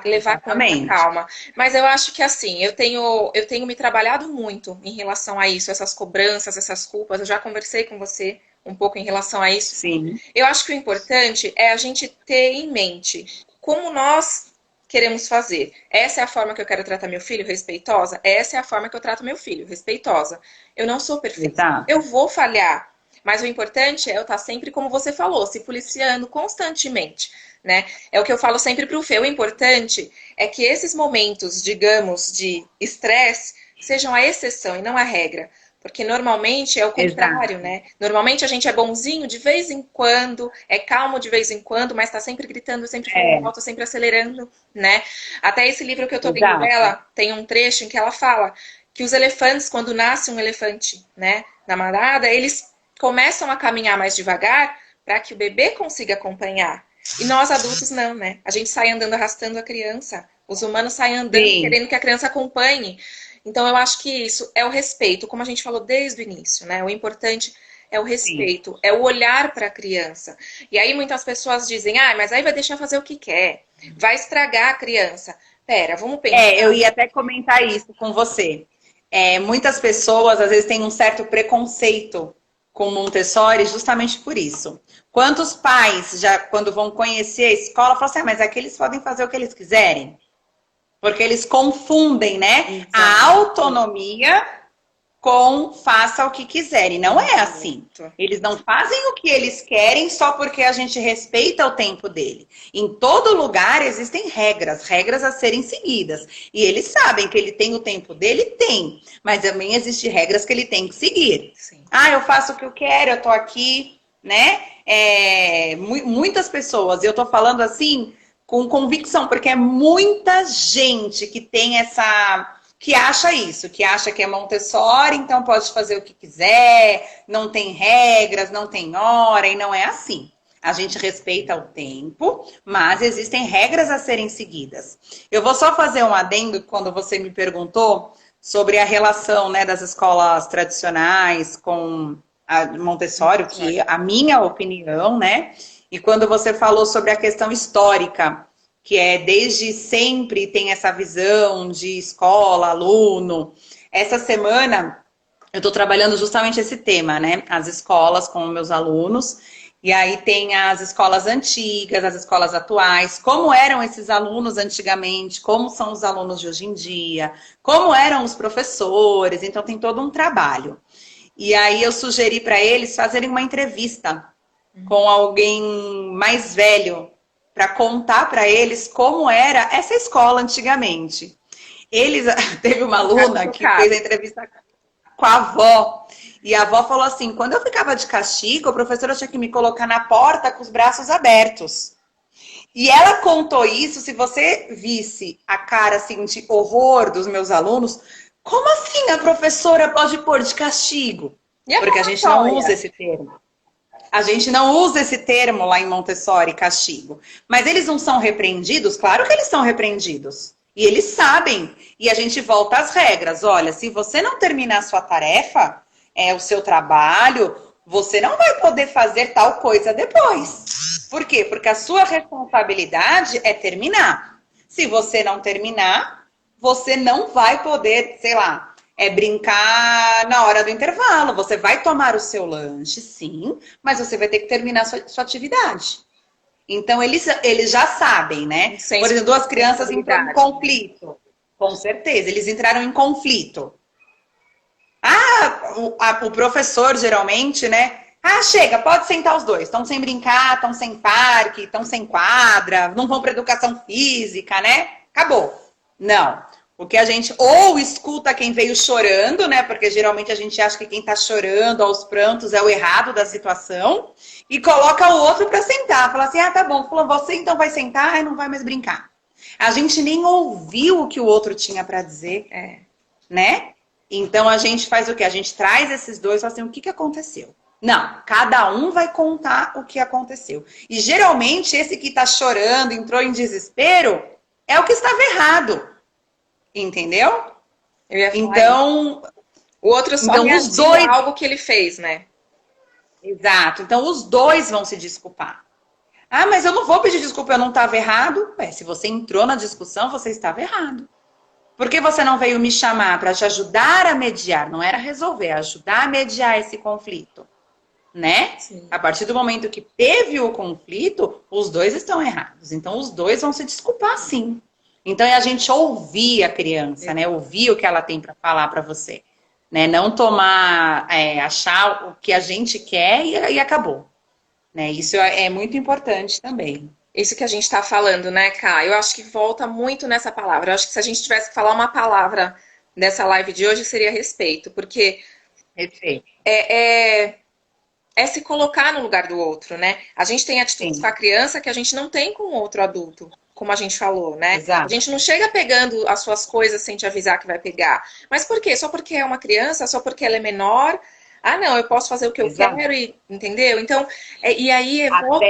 Levar com muita Exatamente. calma. Mas eu acho que assim, eu tenho me trabalhado muito em relação a isso, essas cobranças, essas culpas. Eu já conversei com você um pouco em relação a isso. Sim. Eu acho que o importante é a gente ter em mente como nós queremos fazer. Essa é a forma que eu quero tratar meu filho, respeitosa? Essa é a forma que eu trato meu filho, respeitosa. Eu não sou perfeita. Exato. Eu vou falhar. Mas o importante é eu estar sempre, como você falou, se policiando constantemente, né? É o que eu falo sempre para o Fê. O importante é que esses momentos, digamos, de estresse sejam a exceção e não a regra. Porque normalmente é o contrário, Exato. né? Normalmente a gente é bonzinho de vez em quando, é calmo de vez em quando, mas tá sempre gritando, sempre falando É, alto, sempre acelerando, né? Até esse livro que eu tô lendo exato. dela, tem um trecho em que ela fala que os elefantes, quando nasce um elefante, né, na manada, eles começam a caminhar mais devagar para que o bebê consiga acompanhar. E nós adultos não, né? A gente sai andando arrastando a criança. Os humanos saem andando Sim, querendo que a criança acompanhe. Então eu acho que isso é o respeito, como a gente falou desde o início, né? O importante é o sim. respeito, é o olhar para a criança. E aí muitas pessoas dizem: "Ah, mas aí vai deixar fazer o que quer, vai estragar a criança". Pera, vamos Eu pensar. ia até comentar isso com você. Muitas pessoas, às vezes, têm um certo preconceito com Montessori justamente por isso. Quantos pais, já quando vão conhecer a escola, falam assim, mas aqui eles podem fazer o que eles quiserem? Porque eles confundem, né? A Exato. autonomia com faça o que quiserem. Não é assim. Exato. Eles não fazem o que eles querem só porque a gente respeita o tempo dele. Em todo lugar existem regras, regras a serem seguidas. E eles sabem que ele tem o tempo dele? Tem. Mas também existem regras que ele tem que seguir. Sim. Ah, eu faço o que eu quero, eu tô aqui, né? Muitas pessoas, eu tô falando assim com convicção, porque é muita gente que tem que acha isso, que acha que é Montessori, então pode fazer o que quiser, não tem regras, não tem hora, e não é assim. A gente respeita o tempo, mas existem regras a serem seguidas. Eu vou só fazer um adendo quando você me perguntou sobre a relação, né, das escolas tradicionais com a Montessori, que a minha opinião, né? E quando você falou sobre a questão histórica, que é desde sempre tem essa visão de escola, aluno. Essa semana eu estou trabalhando justamente esse tema, né? As escolas com meus alunos. E aí tem as escolas antigas, as escolas atuais, como eram esses alunos antigamente, como são os alunos de hoje em dia, como eram os professores, então tem todo um trabalho. E aí eu sugeri para eles fazerem uma entrevista com alguém mais velho para contar para eles como era essa escola antigamente. Eles teve uma aluna que fez a entrevista com a avó E a avó falou assim, quando eu ficava de castigo, a professora tinha que me colocar na porta com os braços abertos. E ela contou isso, se você visse a cara assim de horror dos meus alunos, como assim a professora pode pôr de castigo? E a Porque a gente não usa palmatória? esse termo. A gente não usa esse termo lá em Montessori, castigo. Mas eles não são repreendidos? Claro que eles são repreendidos. E eles sabem. E a gente volta às regras. Olha, se você não terminar a sua tarefa, o seu trabalho, você não vai poder fazer tal coisa depois. Por quê? Porque a sua responsabilidade é terminar. Se você não terminar, você não vai poder, sei lá, brincar na hora do intervalo. Você vai tomar o seu lanche, sim, mas você vai ter que terminar sua atividade. Então, eles já sabem, né? Um senso Por exemplo, de duas crianças entraram em responsabilidade. conflito. Com certeza, eles entraram em conflito. O professor, geralmente, né? Ah, chega, pode sentar os dois. Estão sem brincar, estão sem parque, estão sem quadra, não vão para educação física, né? Acabou. Não. O que a gente ou escuta quem veio chorando, né? Porque geralmente a gente acha que quem tá chorando aos prantos é o errado da situação, e coloca o outro para sentar. Fala assim: ah, tá bom, você então vai sentar e não vai mais brincar. A gente nem ouviu o que o outro tinha para dizer, né? Então a gente faz o quê? A gente traz esses dois e fala assim: o que aconteceu? Não, cada um vai contar o que aconteceu. E geralmente esse que tá chorando, entrou em desespero, é o que estava errado. Entendeu? Eu ia falar isso. Então, O outro só os reagiu dois. a algo que ele fez, né? Exato. Então, os dois vão se desculpar. Ah, mas eu não vou pedir desculpa, eu não estava errado. Se você entrou na discussão, você estava errado. Por que você não veio me chamar para te ajudar a mediar? Não era resolver, ajudar a mediar esse conflito, né? Sim. A partir do momento que teve o conflito, os dois estão errados. Então, os dois vão se desculpar, sim. Então, é a gente ouvir a criança, né? Ouvir o que ela tem para falar para você, né? Não tomar, achar o que a gente quer e acabou, né? Isso é muito importante também. Isso que a gente tá falando, né, Ká? Eu acho que volta muito nessa palavra. Eu acho que se a gente tivesse que falar uma palavra nessa live de hoje, seria respeito. Porque Perfeito. é se colocar no lugar do outro, né? A gente tem atitudes com Sim, a criança que a gente não tem com o outro adulto, como a gente falou, né? A exato. gente não chega pegando as suas coisas sem te avisar que vai pegar. Mas por quê? Só porque é uma criança? Só porque ela é menor? Ah, não, eu posso fazer o que eu Exato. quero, e, entendeu? Então, e aí volta.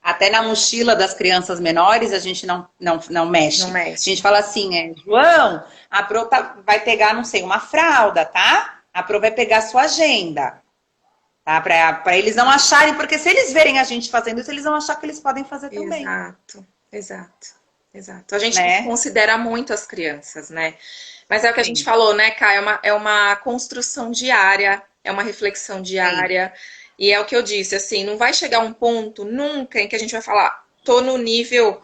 Até na mochila das crianças menores, a gente não Não mexe. A mexe. gente fala assim, João, a Pro vai pegar, não sei, uma fralda, tá? A Pro vai pegar a sua agenda, tá? Para eles não acharem, porque se eles verem a gente fazendo isso, eles vão achar que eles podem fazer também, Exato, exato, exato. A gente né? considera muito as crianças, né? Mas é o que a gente Sim, falou, né, Kai? É uma construção diária, é uma reflexão sim. diária. E é o que eu disse, assim, não vai chegar um ponto nunca em que a gente vai falar, tô no nível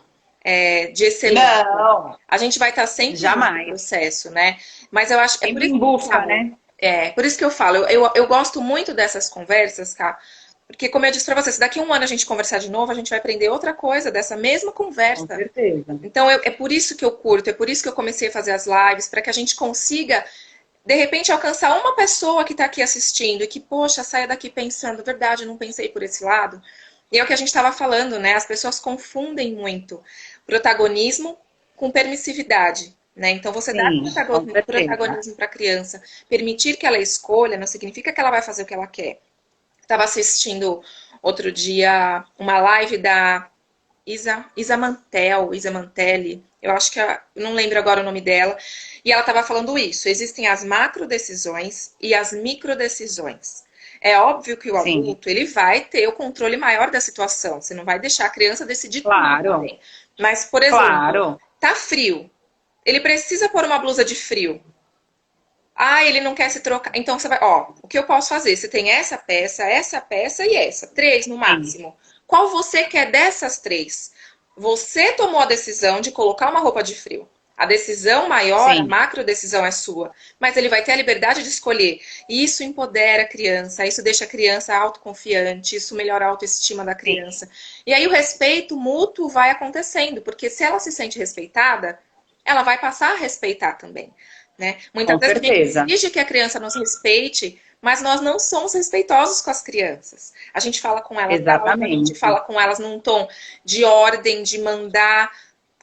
de excelência. Não, A gente vai estar sempre nesse jamais. processo, né? Mas eu acho, é por Sempre isso em que eu busca, falo, né? por isso que eu falo, eu gosto muito dessas conversas, Ká, porque, como eu disse pra você, se daqui a um ano a gente conversar de novo, a gente vai aprender outra coisa dessa mesma Com conversa. certeza. Então, é por isso que eu curto, é por isso que eu comecei a fazer as lives, para que a gente consiga, de repente, alcançar uma pessoa que está aqui assistindo e que, poxa, saia daqui pensando, verdade, eu não pensei por esse lado. E é o que a gente estava falando, né? As pessoas confundem muito protagonismo com permissividade. Né? Então, você dar Sim, com certeza. protagonismo para a criança, permitir que ela escolha, não significa que ela vai fazer o que ela quer. Estava assistindo outro dia uma live da Isa Mantelli, eu acho que eu não lembro agora o nome dela, e ela estava falando isso. Existem as macro decisões e as micro decisões. É óbvio que o Sim, adulto ele vai ter o controle maior da situação. Você não vai deixar a criança decidir tudo claro, também. Mas, por exemplo, claro. tá frio. Ele precisa pôr uma blusa de frio. Ah, ele não quer se trocar. Então você vai, ó, o que eu posso fazer? Você tem essa peça e essa. Três no Sim, máximo. Qual você quer dessas três? Você tomou a decisão de colocar uma roupa de frio. A decisão maior, a sim, macro decisão é sua. Mas ele vai ter a liberdade de escolher. E isso empodera a criança, isso deixa a criança autoconfiante, isso melhora a autoestima da sim. criança. E aí o respeito mútuo vai acontecendo, porque se ela se sente respeitada, ela vai passar a respeitar também. né? Muitas Com vezes a gente certeza. exige que a criança nos respeite, mas nós não somos respeitosos com as crianças. A gente fala com elas alto, a gente Exatamente. fala com elas num tom de ordem, de mandar.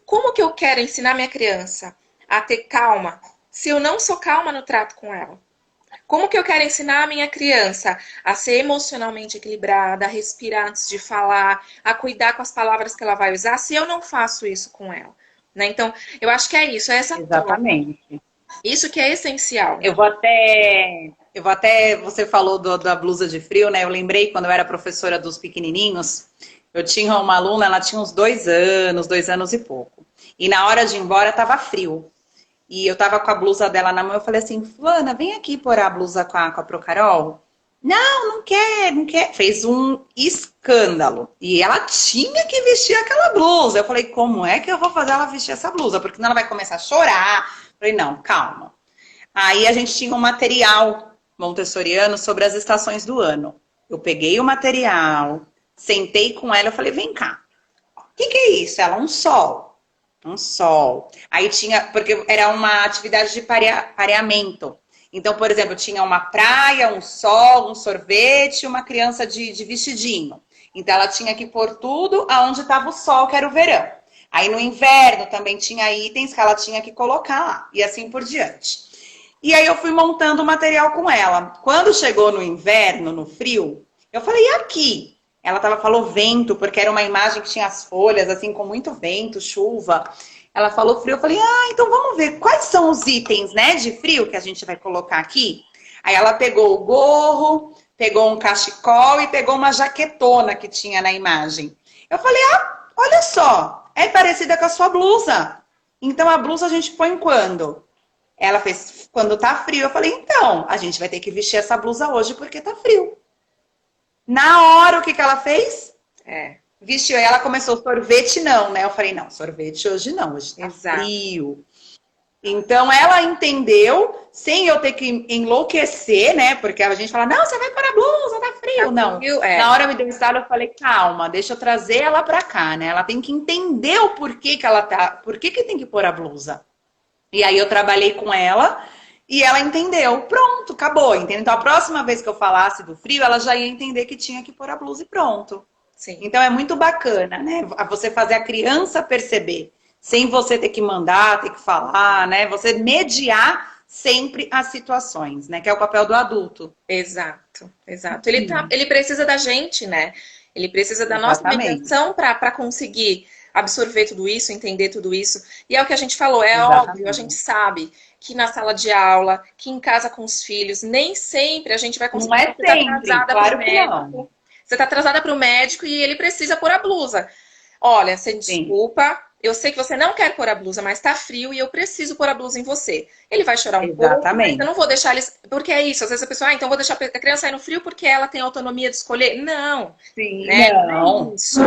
Como que eu quero ensinar minha criança a ter calma se eu não sou calma no trato com ela? Como que eu quero ensinar a minha criança a ser emocionalmente equilibrada, a respirar antes de falar, a cuidar com as palavras que ela vai usar, se eu não faço isso com ela? Né? Então, eu acho que é isso, é essa troca. Exatamente. Isso que é essencial. Você falou da blusa de frio, né? Eu lembrei quando eu era professora dos pequenininhos, eu tinha uma aluna, ela tinha uns 2 anos, 2 anos e pouco. E na hora de ir embora tava frio. E eu tava com a blusa dela na mão, eu falei assim, Fulana, vem aqui pôr a blusa com a Procarol. Não, não quer, não quer. Fez um escândalo. E ela tinha que vestir aquela blusa. Eu falei, como é que eu vou fazer ela vestir essa blusa? Porque senão ela vai começar a chorar. Eu falei, não, calma. Aí a gente tinha um material montessoriano sobre as estações do ano. Eu peguei o material, sentei com ela, eu falei, vem cá. O que é isso? Ela, um sol. Um sol. Aí tinha, porque era uma atividade de pareamento. Então, por exemplo, tinha uma praia, um sol, um sorvete, uma criança de vestidinho. Então, ela tinha que pôr tudo aonde estava o sol, que era o verão. Aí, no inverno, também tinha itens que ela tinha que colocar lá. E assim por diante. E aí, eu fui montando o material com ela. Quando chegou no inverno, no frio, eu falei, e aqui? Ela falou vento, porque era uma imagem que tinha as folhas, assim, com muito vento, chuva. Ela falou frio, eu falei, então vamos ver quais são os itens, né, de frio que a gente vai colocar aqui. Aí ela pegou o gorro, pegou um cachecol e pegou uma jaquetona que tinha na imagem. Eu falei, olha só, é parecida com a sua blusa. Então a blusa a gente põe quando? Ela fez, quando tá frio. Eu falei, então, a gente vai ter que vestir essa blusa hoje porque tá frio. Na hora, o que ela fez? É, Vestiu. Aí ela começou, sorvete não, né? Eu falei, não, sorvete hoje não, hoje tá exato. frio. Então ela entendeu, sem eu ter que enlouquecer, né? Porque a gente fala, não, você vai pôr a blusa, tá Tá frio. Não. frio? Na É, hora me deu um estalo, eu falei, calma, deixa eu trazer ela pra cá, né? Ela tem que entender o porquê que ela tá, por que tem que pôr a blusa. E aí eu trabalhei com ela e ela entendeu. Pronto, acabou. Entendeu? Então a próxima vez que eu falasse do frio, ela já ia entender que tinha que pôr a blusa e pronto. sim. Então é muito bacana, né? Você fazer a criança perceber, sem você ter que mandar, ter que falar, né? Você mediar sempre as situações, né? Que é o papel do adulto. Exato, exato. Ele precisa da gente, né? Ele precisa da nossa Exatamente. mediação para conseguir absorver tudo isso, entender tudo isso. E é o que a gente falou, é óbvio, a gente Exatamente. sabe que na sala de aula, que em casa com os filhos, nem sempre a gente vai Não conseguir. é Você está sempre, atrasada para o claro que não. médico. Você está atrasada para o médico e ele precisa pôr a blusa. Olha, você Sim, desculpa, eu sei que você não quer pôr a blusa, mas tá frio e eu preciso pôr a blusa em você. Ele vai chorar um pouco, mas eu exatamente. não vou deixar eles. Porque é isso, às vezes a pessoa, então vou deixar a criança sair no frio porque ela tem autonomia de escolher. Não, Sim, né? Não é não. isso.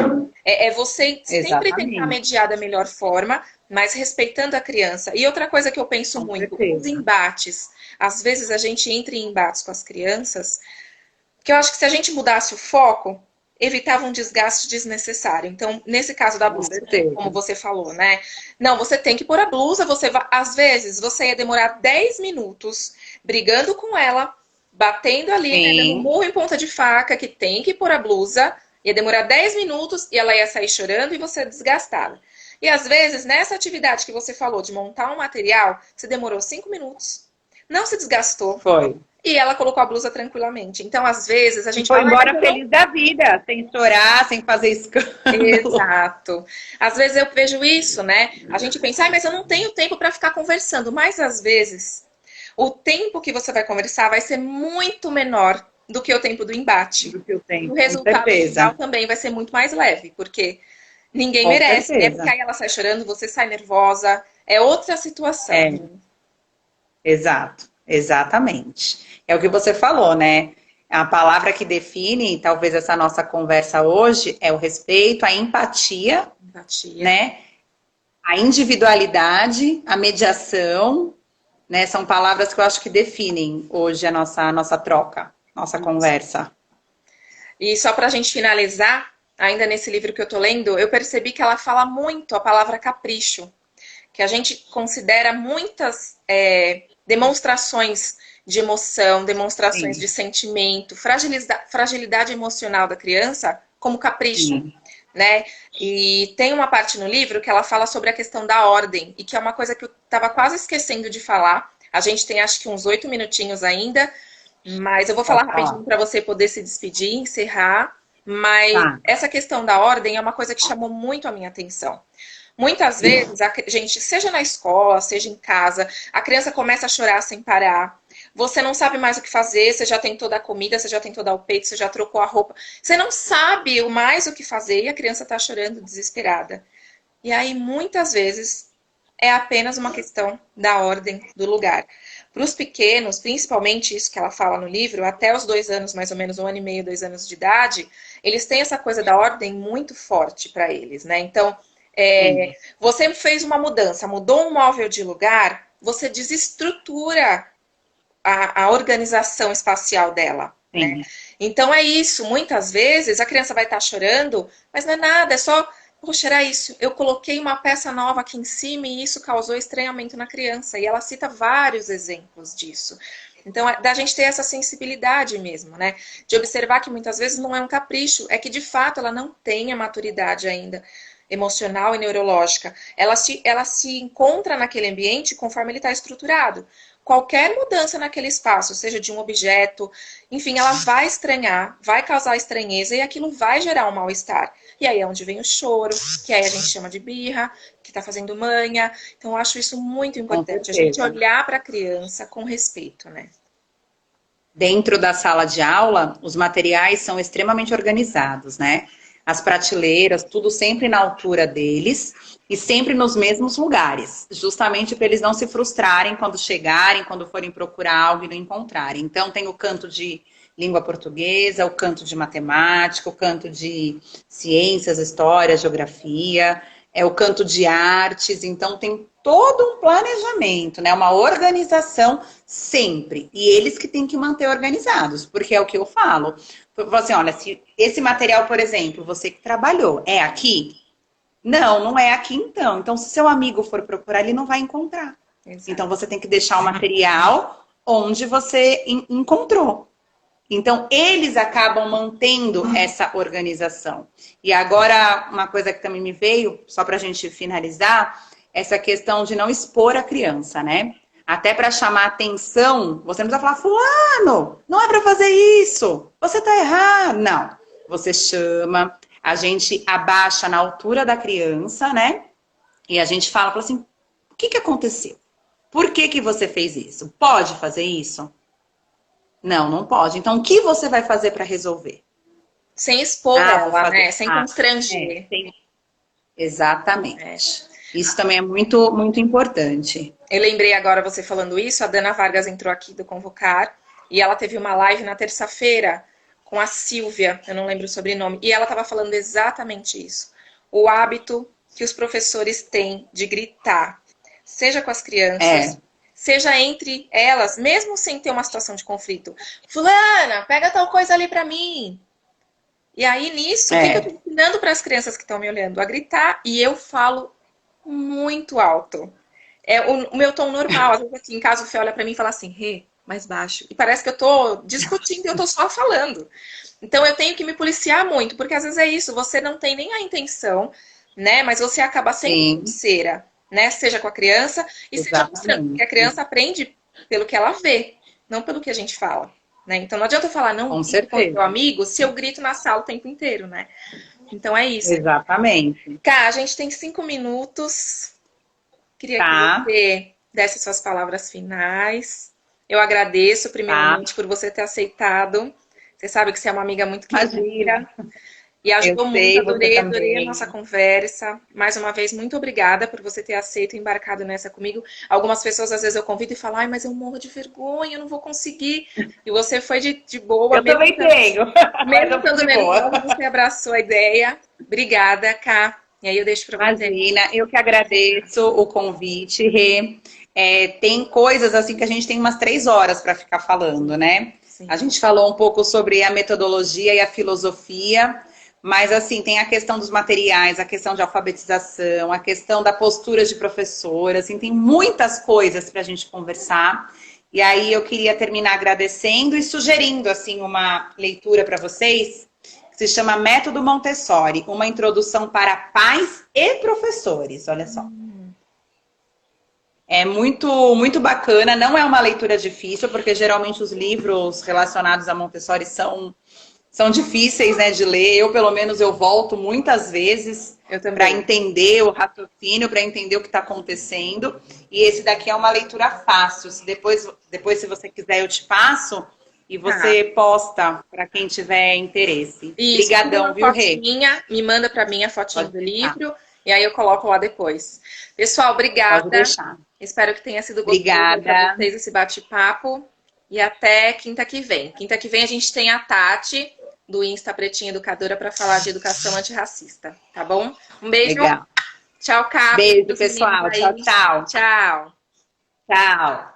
É você sempre tentar Exatamente. mediar da melhor forma, mas respeitando a criança. E outra coisa que eu penso Com muito, os certeza. embates. Às vezes a gente entra em embates com as crianças que eu acho que se a gente mudasse o foco, evitava um desgaste desnecessário. Então, nesse caso da Com blusa, certeza. como você falou, né? Não, você tem que pôr a blusa, você vai, às vezes você ia demorar 10 minutos brigando com ela, batendo ali, né, dando um Sim, murro em ponta de faca, que tem que pôr a blusa, ia demorar 10 minutos e ela ia sair chorando e você desgastada. E às vezes, nessa atividade que você falou de montar um material, você demorou 5 minutos, não se desgastou, foi. e ela colocou a blusa tranquilamente. Então, às vezes, a E gente foi fala, ai, mas embora eu não. feliz da vida, sem chorar, sem fazer escândalo. Exato. Às vezes eu vejo isso, né? A gente pensa, ai, mas eu não tenho tempo para ficar conversando. Mas às vezes, o tempo que você vai conversar vai ser muito menor do que o tempo do embate. Do que eu O tenho, com resultado final certeza. também vai ser muito mais leve, porque ninguém Com merece, né? Porque certeza. aí ela sai chorando, você sai nervosa. É outra situação. É, exato, exatamente. É o que você falou, né? A palavra que define, talvez, essa nossa conversa hoje é o respeito, a empatia, Empatia. né? A individualidade, a mediação, né? São palavras que eu acho que definem hoje a nossa troca, nossa conversa. E só para a gente finalizar, ainda nesse livro que eu tô lendo, eu percebi que ela fala muito a palavra capricho, que a gente considera muitas demonstrações de emoção, demonstrações Sim, de sentimento, fragilidade emocional da criança como capricho, sim. né? E tem uma parte no livro que ela fala sobre a questão da ordem, e que é uma coisa que eu estava quase esquecendo de falar. A gente tem acho que uns 8 minutinhos ainda, mas eu vou falar Pode rapidinho falar. para você poder se despedir, encerrar. Mas Tá. essa questão da ordem é uma coisa que chamou muito a minha atenção. Muitas vezes, a gente, seja na escola, seja em casa, a criança começa a chorar sem parar. Você não sabe mais o que fazer, você já tentou dar comida, você já tentou dar o peito, você já trocou a roupa. Você não sabe mais o que fazer e a criança está chorando desesperada. E aí, muitas vezes, é apenas uma questão da ordem do lugar. Para os pequenos, principalmente isso que ela fala no livro, até os 2 anos, mais ou menos, 1 ano e meio, 2 anos de idade, eles têm essa coisa da ordem muito forte para eles, né? Então, Sim, você fez uma mudança, mudou um móvel de lugar, você desestrutura a organização espacial dela, né? sim. Então é isso. Muitas vezes a criança vai estar chorando, mas não é nada, é só, poxa, era isso. Eu coloquei uma peça nova aqui em cima e isso causou estranhamento na criança. E ela cita vários exemplos disso. Então, é da gente ter essa sensibilidade mesmo, né? De observar que muitas vezes não é um capricho, é que de fato ela não tem a maturidade ainda emocional e neurológica. Ela se encontra naquele ambiente conforme ele está estruturado. Qualquer mudança naquele espaço, seja de um objeto, enfim, ela vai estranhar, vai causar estranheza e aquilo vai gerar um mal-estar. E aí é onde vem o choro, que aí a gente chama de birra, que está fazendo manha. Então, eu acho isso muito Com importante, a gente certeza. olhar para a criança com respeito, né? Dentro da sala de aula, os materiais são extremamente organizados, né? As prateleiras, tudo sempre na altura deles e sempre nos mesmos lugares, justamente para eles não se frustrarem quando chegarem, quando forem procurar algo e não encontrarem. Então, tem o canto de língua portuguesa, o canto de matemática, o canto de ciências, história, geografia, é o canto de artes. Então, tem todo um planejamento, né? Uma organização sempre. E eles que têm que manter organizados, porque é o que eu falo. Eu falo assim, olha, se esse material, por exemplo, você que trabalhou, é aqui? Não, não é aqui então. Então, se seu amigo for procurar, ele não vai encontrar. Exato. Então, você tem que deixar o material onde você encontrou. Então, eles acabam mantendo essa organização. E agora, uma coisa que também me veio, só para a gente finalizar, essa questão de não expor a criança, né? Até para chamar atenção, você não precisa falar, fulano, não é para fazer isso, você está errado. Não, você chama, a gente abaixa na altura da criança, né? E a gente fala assim, o que aconteceu? Por que você fez isso? Pode fazer isso? Não, não pode. Então, o que você vai fazer para resolver? Sem expor Ah, vou ela, fazer. né? Sem Ah, é, constranger. tem. É. Exatamente. Isso também é muito, muito importante. Eu lembrei agora você falando isso, a Dana Vargas entrou aqui do Convocar e ela teve uma live na terça-feira com a Silvia, eu não lembro o sobrenome, e ela estava falando exatamente isso. O hábito que os professores têm de gritar, seja com as crianças, É, seja entre elas, mesmo sem ter uma situação de conflito. Fulana, pega tal coisa ali para mim. E aí nisso, o que eu é. estou ensinando para as crianças que estão me olhando? A gritar e eu falo muito alto. É o meu tom normal. Às vezes aqui em casa o Fê olha pra mim e fala assim, Rê, mais baixo. E parece que eu tô discutindo e eu tô só falando. Então eu tenho que me policiar muito, porque às vezes é isso, você não tem nem a intenção, né? Mas você acaba sendo Sim, grosseira, né? Seja com a criança e seja mostrando, porque a exatamente. criança aprende pelo que ela vê, não pelo que a gente fala. Né? Então não adianta eu falar, não Com grite com o seu certeza. amigo, se eu grito na sala o tempo inteiro, né? Então é isso. Exatamente. Cá, a gente tem 5 minutos. Queria que Tá, você desse suas palavras finais. Eu agradeço, tá. primeiramente, por você ter aceitado. Você sabe que você é uma amiga muito Imagina. querida e Eu ajudou muito. sei, você Adorei, adorei a nossa também. conversa. Mais uma vez, muito obrigada por você ter aceito e embarcado nessa comigo. Algumas pessoas, às vezes, eu convido e falo, ai, mas eu morro de vergonha, eu não vou conseguir. E você foi de boa, Eu também tenho, mas mesmo eu fui estando de boa. nervosa, você abraçou a ideia. Obrigada, Ká. E aí eu deixo para você. Imagina, eu que agradeço o convite, Rê. É, tem coisas assim que a gente tem umas 3 horas para ficar falando, né? A Sim. gente falou um pouco sobre a metodologia e a filosofia, Mas, assim, tem a questão dos materiais, a questão de alfabetização, a questão da postura de professora, assim, tem muitas coisas para a gente conversar. E aí eu queria terminar agradecendo e sugerindo, assim, uma leitura para vocês, que se chama Método Montessori, uma introdução para pais e professores, olha só. É muito bacana, não é uma leitura difícil, porque geralmente os livros relacionados a Montessori são difíceis, né, de ler. Eu, pelo menos, eu volto muitas vezes para entender o raciocínio, para entender o que está acontecendo. E esse daqui é uma leitura fácil. Depois, se você quiser, eu te passo e você posta para quem tiver interesse. Isso, Obrigadão, viu, Rê? me manda para mim a fotinha Pode do deixar. livro e aí eu coloco lá depois. Pessoal, Pode obrigada. deixar. Espero que tenha sido gostoso para Obrigada. vocês esse bate-papo. E até quinta que vem. Quinta que vem a gente tem a Tati, do Insta Pretinha Educadora, para falar de educação antirracista, tá bom? Um beijo. Legal. Tchau, Capo. Beijo, pessoal. Tchau, tchau. Tchau. Tchau.